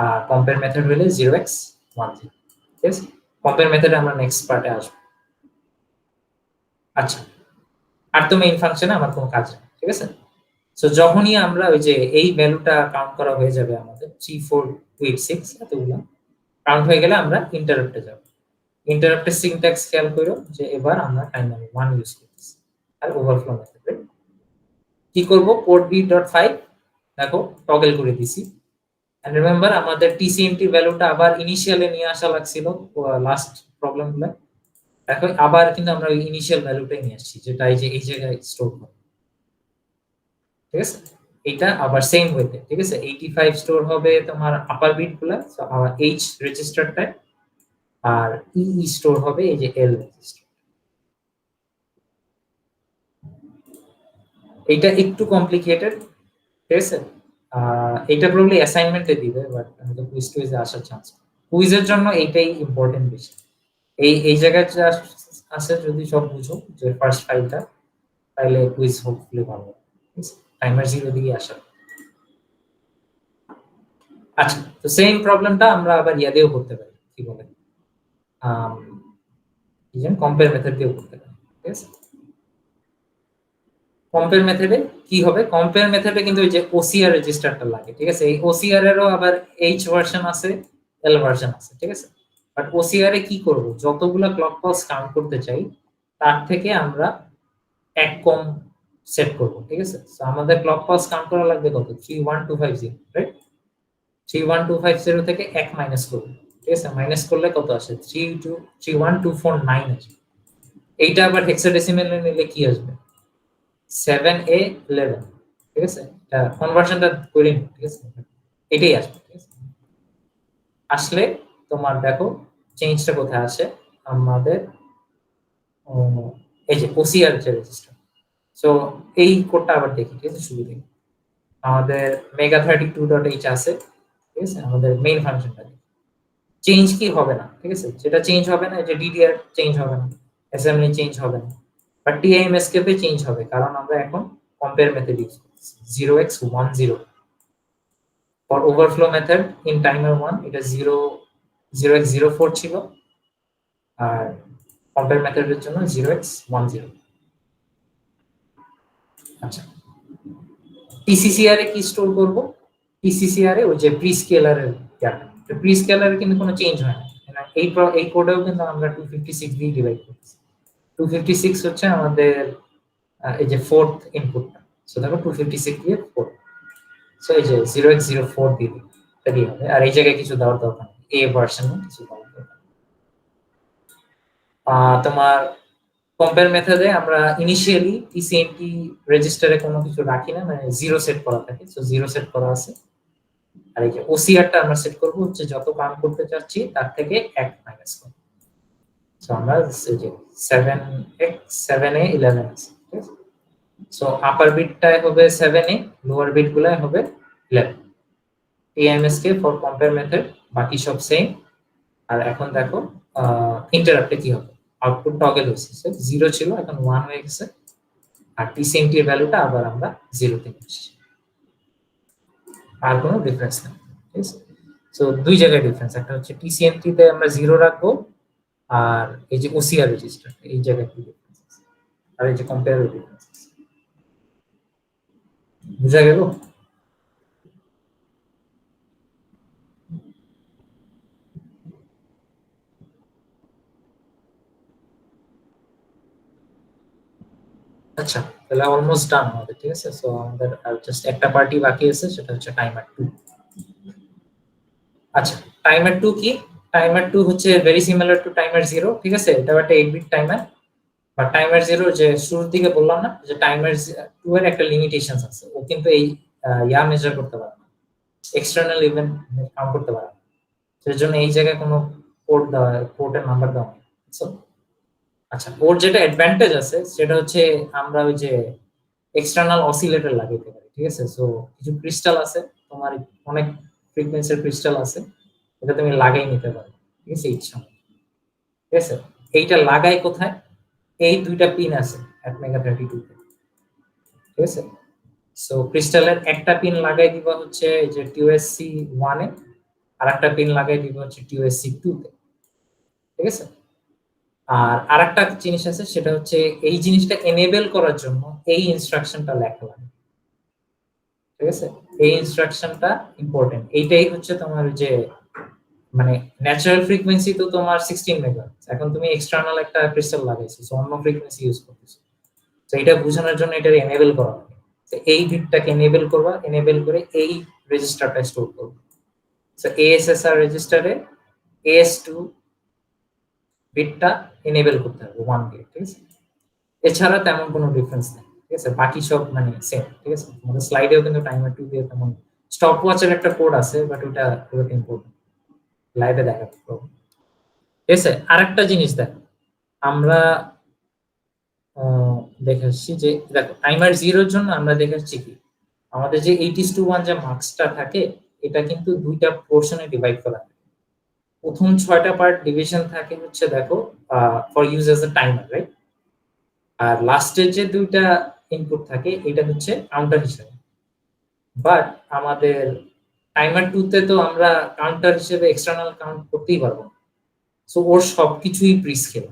আর কম্পেয়ার মেথড হলে 0x10। ঠিক আছে, কম্পেয়ার মেথডে আমরা নেক্সট পার্টে আসবো। আচ্ছা, আর তো মেইন ফাংশনে আমার কোনো কাজ নেই। ঠিক আছে, সো যখনই আমরা ওই যে এই ভ্যালুটা কাউন্ট করা হয়ে যাবে আমাদের 34286 এতগুলো কাউন্ট হয়ে গেলে আমরা ইন্টারাপ্টে যাব। ইন্টারাপ্টের সিনট্যাক্স খেয়াল করো যে এবার আমরা টাইমার 1 ইউজ করতেছি আর ওভারফ্লো মেথডে কি করব, পোর্ট b.5 দেখো টগল করে দিছি। এন্ড রিমেম্বার আমাদের টিসিএনটি ভ্যালুটা আবার ইনিশিয়ালে নিয়ে আসা লাগছিল লাস্ট প্রবলেমগুলো, দেখো আবার কিন্তু আমরা ওই ইনিশিয়াল ভ্যালুটাই নিয়ে আসছি, যেটা এই জায়গায় স্টোর হবে। ঠিক আছে, এটা আবার সেম ওয়েতে। ঠিক আছে, 85 স্টোর হবে তোমার আপার বিট গুলা, সো আমার এইচ রেজিস্টারটায়, আর ই স্টোর হবে এই যে এল রেজিস্টার। এটা একটু কমপ্লিকেটেড। ঠিক আছে, এটা প্রবলি অ্যাসাইনমেন্টে দিবে, বাট আমাদের কুইজ টুইজে আসার চান্স, কুইজের জন্য এইটাই ইম্পর্টেন্ট বেশি। এই জায়গায় যা আছে যদি সব বুঝো যে ফার্স্ট ফাইলটা, তাহলে কুইজ হোপফুলি ভালো। টাইমার 0 দিকে আসা। আচ্ছা, তো সেম প্রবলেমটা আমরা আবার দিয়েও করতে পারি, কি বলে কি জানি কম্পেয়ার মেথড দিয়েও করতে পারি। ঠিক আছে, কম্পেয়ার মেথডে কি হবে, কম্পেয়ার মেথডে কিন্তু ওই যে ওসিআর রেজিস্টারটা লাগে। ঠিক আছে, এই ওসিআর এরও আবার এইচ ভার্সন আছে, এল ভার্সন আছে। ঠিক আছে, বাট ওসিআর এ কি করব, যতগুলা ক্লক পালস কাউন্ট করতে চাই তার থেকে আমরা এক কম সেট করব। ঠিক আছে, তো আমাদের ক্লক পালস কাউন্ট করা লাগবে কত, 31250, রাইট? 31250 থেকে এক মাইনাস করব। ঠিক আছে, মাইনাস করলে কত আসে, 31249 আসবে। এইটা আবার হেক্সাডেসিমেলে নিলে কি আসবে, 7A11। ঠিক আছে, এটা কনভার্সনটা করি নি। ঠিক আছে, এটাই আসবে। ঠিক আছে, আসলে তোমার দেখো চেঞ্জটা কোথায় আসে, আমাদের এই যে ওসিআর যে রেজিস্টার। সো এই কোডটা আবার দেখি। ঠিক আছে, শুরু থেকে আমাদের mega32.h আছে। ঠিক আছে, আমাদের মেইন ফাংশনটা চেঞ্জ কি হবে না। ঠিক আছে, যেটা চেঞ্জ হবে না যে ডিডিআর চেঞ্জ হবে না, অ্যাসেম্বলি চেঞ্জ হবে না, বাট টিআইএম এসকেপে চেঞ্জ হবে, কারণ আমরা এখন কম্পেয়ার মেথড ইউজ করছি 0x10 for overflow method in timer 1 এটা 0x04 ছিল, আর কম্পেয়ার মেথডের জন্য 0x10। আচ্ছা, টিসিসিআর এ কি স্টোর করব, টিসিসিআর এ ওই যে প্রিস্কেলারের ডাটা, তো প্রিস্কেলারে কিন্তু কোনো চেঞ্জ হয় না। এই কোডেও কিন্তু আমরা 256 দিয়ে ডিভাইড করছি। 256 হচ্ছে আমাদের এই যে ফোর্থ ইনপুটটা, সো দেখো 256 দিয়ে 4, সো এই যে 0x04 দিয়ে দিই, তাই হবে। আর এই জায়গায় কিছু দেওয়ার দরকার নেই, এ ভার্সন কিছু দেওয়ার দরকার। তোমার কম্পেয়ার মেথডে আমরা ইনিশিয়ালি টিসিএনটি রেজিস্টারে কোনো কিছু রাখি না, মানে জিরো সেট করা থাকে, সো জিরো সেট করা আছে। আর এই যে ওসিআরটা আমরা সেট করব হচ্ছে যত কাউন্ট করতে চাচ্ছি তার থেকে এক মাইনাস করব। সো আমরা এই যে 7A11 আছে। ঠিক আছে, সো আপার বিটটাই হবে 7A, লোয়ার বিট গুলাই হবে 11। টিএমএসকে ফর কম্পেয়ার মেথড, বাকি সব সেম। আর এখন দেখো ইন্টারাপ্টে কি হবে, আউটপুট টগল হয়েছে, 0 ছিল এখন 1 হয়ে গেছে, আর টিসিএনটি এর ভ্যালুটা আবার আমরা 0 তে নিয়ে এসেছি, আর কোনো ডিফারেন্স নেই। ঠিক আছে, সো দুই জায়গায় ডিফারেন্স, একটা হচ্ছে টিসিএনটি তে আমরা 0 রাখবো, আর এই যে ওসিআর রেজিস্টার এই জায়গায় কি ডিফারেন্স আছে, আর এই যে কম্পেয়ার ডিফারেন্স আছে। বুঝা গেল? আচ্ছা, তাহলে অলমোস্ট ডান আমাদের। ঠিক আছে, সো আমাদের আর জাস্ট একটা পার্টি বাকি আছে, সেটা হচ্ছে টাইমার 2। আচ্ছা, টাইমার 2 কি, টাইমার 2 হচ্ছে ভেরি সিমিলার টু টাইমার 0। ঠিক আছে, এটা একটা 8 বিট টাইমার, বা টাইমার 0 যে শুরুর দিকে বললাম না যে টাইমার 2 এর একটা লিমিটেশনস আছে, ও কিন্তু এই মেজার করতে পারে না, এক্সটার্নাল ইভেন্ট কাউন্ট করতে পারে না, সেজন্য এই জায়গায় কোনো কোড দেওয়া, কোডের নাম্বার দেওয়া নেই। আচ্ছা, ওর যেটা অ্যাডভান্টেজ আছে সেটা হচ্ছে আমরা ওই যে এক্সটার্নাল অসিলেটর লাগাইতে পারি। ঠিক আছে, সো কিছু ক্রিস্টাল আছে, তোমার অনেক ফ্রিকোয়েন্সির ক্রিস্টাল আছে, এটা তুমি লাগাই নিতে পারো। ঠিক আছে, ইচ্ছা মতো। ঠিক আছে, এইটা লাগাই কোথায়, এই দুইটা পিন আছে at mega32 তে। ঠিক আছে, সো ক্রিস্টালের একটা পিন লাগাই দিবা হচ্ছে এই যে টিওএসসি 1 এ, আর একটা পিন লাগাই দিবা হচ্ছে টিওএসসি 2 তে। ঠিক আছে, আর আরেকটা জিনিস আছে, সেটা হচ্ছে এই জিনিসটা এনেবল করার জন্য এই ইনস্ট্রাকশনটা লেখা লাগে। ঠিক আছে, এই ইনস্ট্রাকশনটা ইম্পর্টেন্ট। এইটাই হচ্ছে তোমার যে মানে ন্যাচারাল ফ্রিকোয়েন্সি তো তোমার 16 মেগাহার্টজ, এখন তুমি এক্সটার্নাল একটা ক্রিস্টাল লাগাইছো, সো অন্য ফ্রিকোয়েন্সি ইউজ করতেছো, তো এটা বোঝানোর জন্য এটা এনেবল করা লাগে। তো এই বিটটাকে এনেবল করবা, এনেবল করে এই রেজিস্টারটা স্টোর করবে। সো এএসএসআর রেজিস্টারে AS2 বিটটা এনেবল করতে হবে 1 বিট। ঠিক আছে, এছাড়া তেমন কোনো ডিফারেন্স নেই। ঠিক আছে, বাকি সব মানে সেম। ঠিক আছে, আমাদের স্লাইডেও কিন্তু টাইমার 2 দিয়ে তেমন, স্টপ ওয়াচের একটা কোড আছে, বাট ওটা খুব ইম্পর্টেন্ট, লাইভে দেখা ঠিক আছে। আরেকটা জিনিস দেখো, আমরা দেখে আসছি যে দেখো টাইমার 0 জন্য আমরা দেখে আসছি কি, আমাদের যে 8:1 যে মার্কসটা থাকে, এটা কিন্তু দুইটা পোর্শনে ডিভাইড করা থাকে। প্রথম 6টা পার্ট ডিভিশন থাকে হচ্ছে দেখো for use as a timer, right? আর লাস্টের যে দুইটা ইনপুট থাকে এটা হচ্ছে কাউন্টার হিসেবে। বাট আমাদের টাইমার 2 তে তো আমরা কাউন্টার হিসেবে এক্সটার্নাল কাউন্ট করতেই পারবো না, সো ওর সবকিছুই প্রিস্কেল,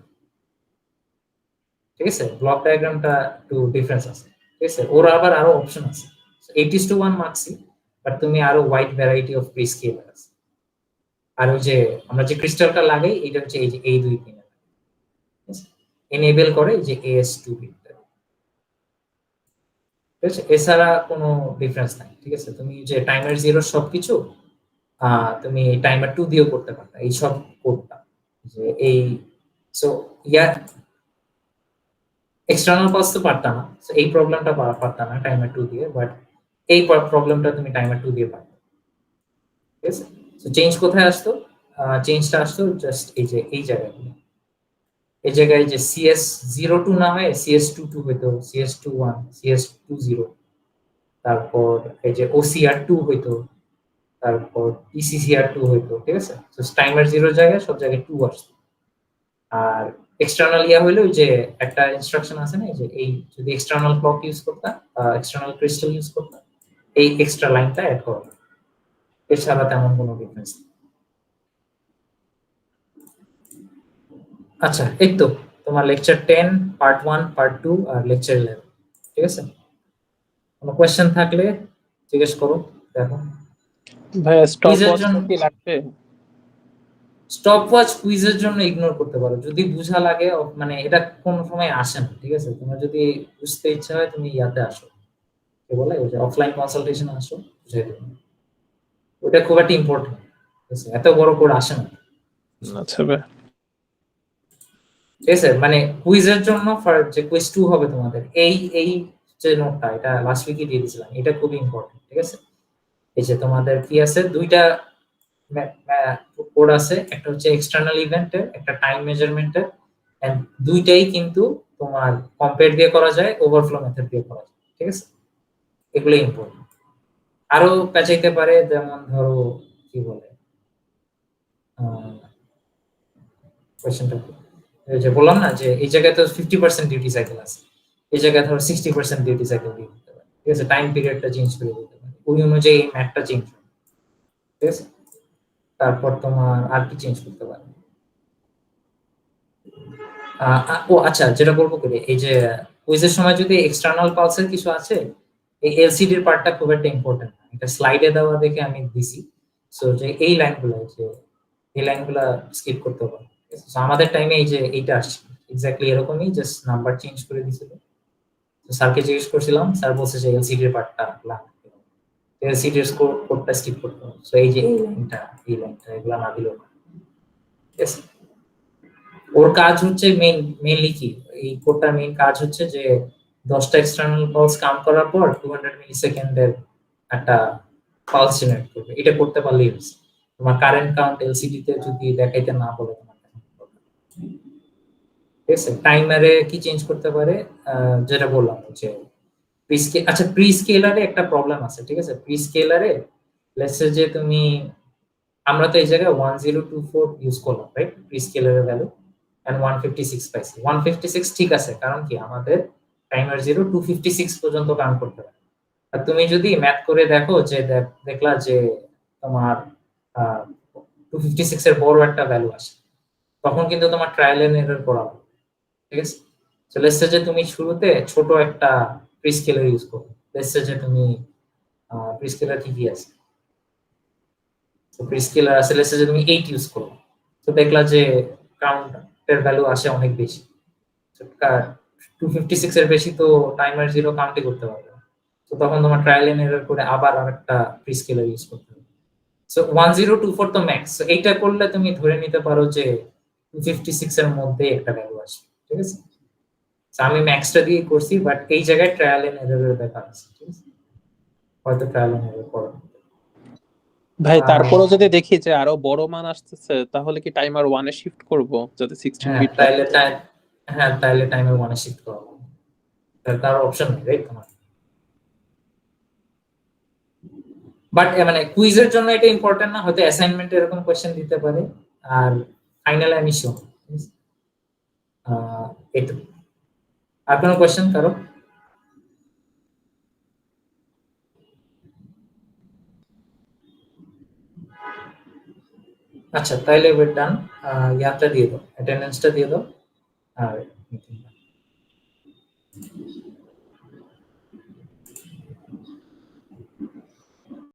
ঠিক আছে। ব্লক ডায়াগ্রামটা একটু ডিফারেন্স আছে, ঠিক আছে। ওর আবার আরো অপশন আছে, 8:1 মার্কসি, বাট তুমি আরো ওয়াইড ভ্যারাইটি অফ প্রিস্কেল আছে। আর ওই যে আমরা যে ক্রিস্টালটা লাগাই এটা হচ্ছে এই যে এই দুই পিন এনেবল করে যে AS2 বিট, ঠিক আছে। এছাড়া কোনো ডিফারেন্স নাই, ঠিক আছে। তুমি যে টাইমার 0 সবকিছু তুমি টাইমার 2 দিয়েও করতে পারবে এই সব কোডটা, যে এই সো ইয়া এক্সটার্নাল পাস তো পারতাম না, সো এই প্রবলেমটা পারতাম না টাইমার 2 দিয়ে, বাট এই প্রবলেমটা তুমি টাইমার 2 দিয়ে পারবে, ঠিক আছে। সো চেঞ্জ কোথায় আসতো? চেঞ্জটা আসতো জাস্ট এই যে এই জায়গায়, এই জায়গায় যে CS02 না হয় CS22 হইতো, CS21, CS20, তারপর এই যে OCR2 হইতো, তারপর ECCR2 হইতো, ঠিক আছে। তো টাইমার 0 জায়গায় সব জায়গায় 2 আসতো। আর এক্সটার্নাল ইয়া হইলো যে একটা ইনস্ট্রাকশন আছে না, যে এই যদি এক্সটার্নাল ক্লক ইউজ করতাম, এক্সটার্নাল ক্রিস্টাল ইউজ করতাম, এই এক্সট্রা লাইনটা অ্যাড করা, এছাড়া তেমন কোনো ডিফারেন্স নেই। আচ্ছা, এই তো তোমার লেকচার 10 পার্ট 1 পার্ট 2 আর লেকচার 11, ঠিক আছে। কোনো কোয়েশ্চেন থাকলে জিজ্ঞেস করো। দেখো ভাই স্টপ কুইজের ওয়াচ জন্য, কি লাগবে? স্টপ ওয়াচ কুইজের জন্য ইগনোর করতে পারো যদি বুঝা লাগে, মানে এটা কোন সময় আসে না, ঠিক আছে। তোমার যদি বুঝতে ইচ্ছা হয় তুমি ইয়াতে আসো, কি বলে ওই যে অফলাইন কনসালটেশন আসো, বুঝাই দেবো। ওটা খুব একটা ইম্পর্টেন্ট, ঠিক আছে, এত বড় কোড আসে না, আচ্ছা ভাই। ঠিক আছে। মানে কুইজের জন্য যে কুইজ 2 হবে তোমাদের, এই এই যে নোটটা এটা লাস্ট উইকে দিয়ে দিয়েছিলাম, এটা খুবই ইম্পর্টেন্ট, ঠিক আছে। এই যে তোমাদের কি আছে, দুইটা কোড আছে, একটা হচ্ছে এক্সটার্নাল ইভেন্টের, একটা টাইম মেজারমেন্টের, এন্ড দুইটাই কিন্তু তোমার কম্পেয়ার দিয়ে করা যায়, ওভারফ্লো মেথড দিয়ে করা যায়, ঠিক আছে। এগুলো ইম্পর্টেন্ট। আরো পেঁচাইতে পারে, যেমন ধরো কি বলে কোয়েশ্চেনটা, যে বললাম না যে এই জায়গায় তো 50% ডিউটি সাইকেল আছে, এই জায়গায় ধরো 60% ডিউটি সাইকেল দিয়ে দিতে পারে, ঠিক আছে। টাইম পিরিয়ডটা চেঞ্জ করে দিতে পারে, ওই অনুযায়ী ম্যাথটা চেঞ্জ হবে, ঠিক আছে। তারপর তোমার আর কি চেঞ্জ করতে পারে? ও আচ্ছা, যেটা বলবো করে, এই যে কুইজের সময় যদি এক্সটার্নাল পালসের কিছু আছে, এই এলসিডির পার্টটা খুব একটা ইম্পর্টেন্ট না, এটা স্লাইডে দেওয়া দেখে আমি দিছি। সো যে এই লাইনগুলো, যে এই লাইনগুলো স্কিপ করতে হবে। So, আমাদের টাইমে এই যে এইটা আসছে এক্স্যাক্টলি এরকমই, জাস্ট নাম্বার চেঞ্জ করে দিছিল। তো স্যারকে জিজ্ঞেস করছিলাম, স্যার বলছে যে এলসিডির পার্টটা লাগবে, এলসিডির কোডটা স্কিপ করতে হবে। সো এই যে এই লাইনটা এগুলা না দিলেও হয়, ঠিক আছে। ওর কাজ হচ্ছে মেইনলি কি, এই কোডটার মেইন কাজ হচ্ছে যে 10টা এক্সটার্নাল পালস কাউন্ট করার পর 200 মিলি সেকেন্ডের একটা পালস জেনারেট করবে, এটা করতে পারলেই হচ্ছে। তোমার কারেন্ট কাউন্ট এলসিডি তে যদি দেখাইতে না বলে তোমার, ঠিক আছে। টাইমারে কি চেঞ্জ করতে পারে? যেটা বললাম যে আচ্ছা, প্রি স্কেলারে একটা প্রবলেম আছে, ঠিক আছে। প্রি স্কেলারে লেটস সে যে তুমি, আমরা তো এই জায়গায় 1024 ইউজ করলাম, রাইট, প্রি স্কেলারের ভ্যালু, এন্ড 156 পাইছি। 156 ঠিক আছে, কারণ কি আমাদের টাইমার 0 256 পর্যন্ত কাউন্ট করতে পারে। আর তুমি যদি ম্যাথ করে দেখো, যে দেখলা যে তোমার 256 এর বড় একটা ভ্যালু আসে, তখন কিন্তু তোমার ট্রায়াল এন্ড এরর করা হবে, ঠিক আছে। সো লেটস সে যে তুমি শুরুতে ছোট একটা প্রি স্কেলার ইউজ করো, লেটস সে যে তুমি প্রি স্কেলার কি কি আছে, তো প্রি স্কেলার আছে লেটস সে যে তুমি 8 ইউজ করো, তো দেখলা যে কাউন্টের ভ্যালু আসে অনেক বেশি। 256 এর বেশি তো টাইমার 0 কাউন্টই করতে পারবে না। তো তখন তোমার ট্রায়াল এন্ড এরর করে আবার আরেকটা প্রি স্কেলার ইউজ করতে হবে। সো 1024 তো ম্যাক্স, এইটা করলে তুমি ধরে নিতে পারো যে 256 এর মধ্যে একটা ভ্যালু আসবে, ঠিক আছে। So, আমি ম্যাক্সটা দিয়ে করছি, বাট এই জায়গায় ট্রায়াল এন্ড এররের ব্যাপার আছে, ঠিক আছে। হয়তো ট্রায়াল এন্ড এরর করো। ভাই তারপরও যদি দেখি যে আরো বড় মান আসতেছে, তাহলে কি টাইমার 1 এ শিফট করব যাতে 16 হ্যাঁ বিট তাইলে হ্যাঁ তাইলে টাইমার 1 এ শিফট করো, তার অপশন নেই, রাইট তোমার। বাট মানে কুইজের জন্য এটা ইম্পর্টেন্ট না, হয়তো অ্যাসাইনমেন্টে এরকম কোশ্চেন দিতে পারে। আর ফাইনালে আমি শিওর, এইটুকু। আর কোনো কোশ্চেন কারো? আচ্ছা তাইলে ওয়েট ডান, ইয়াটা দিয়ে দাও, অ্যাটেন্ডেন্সটা দিয়ে দাও আর meeting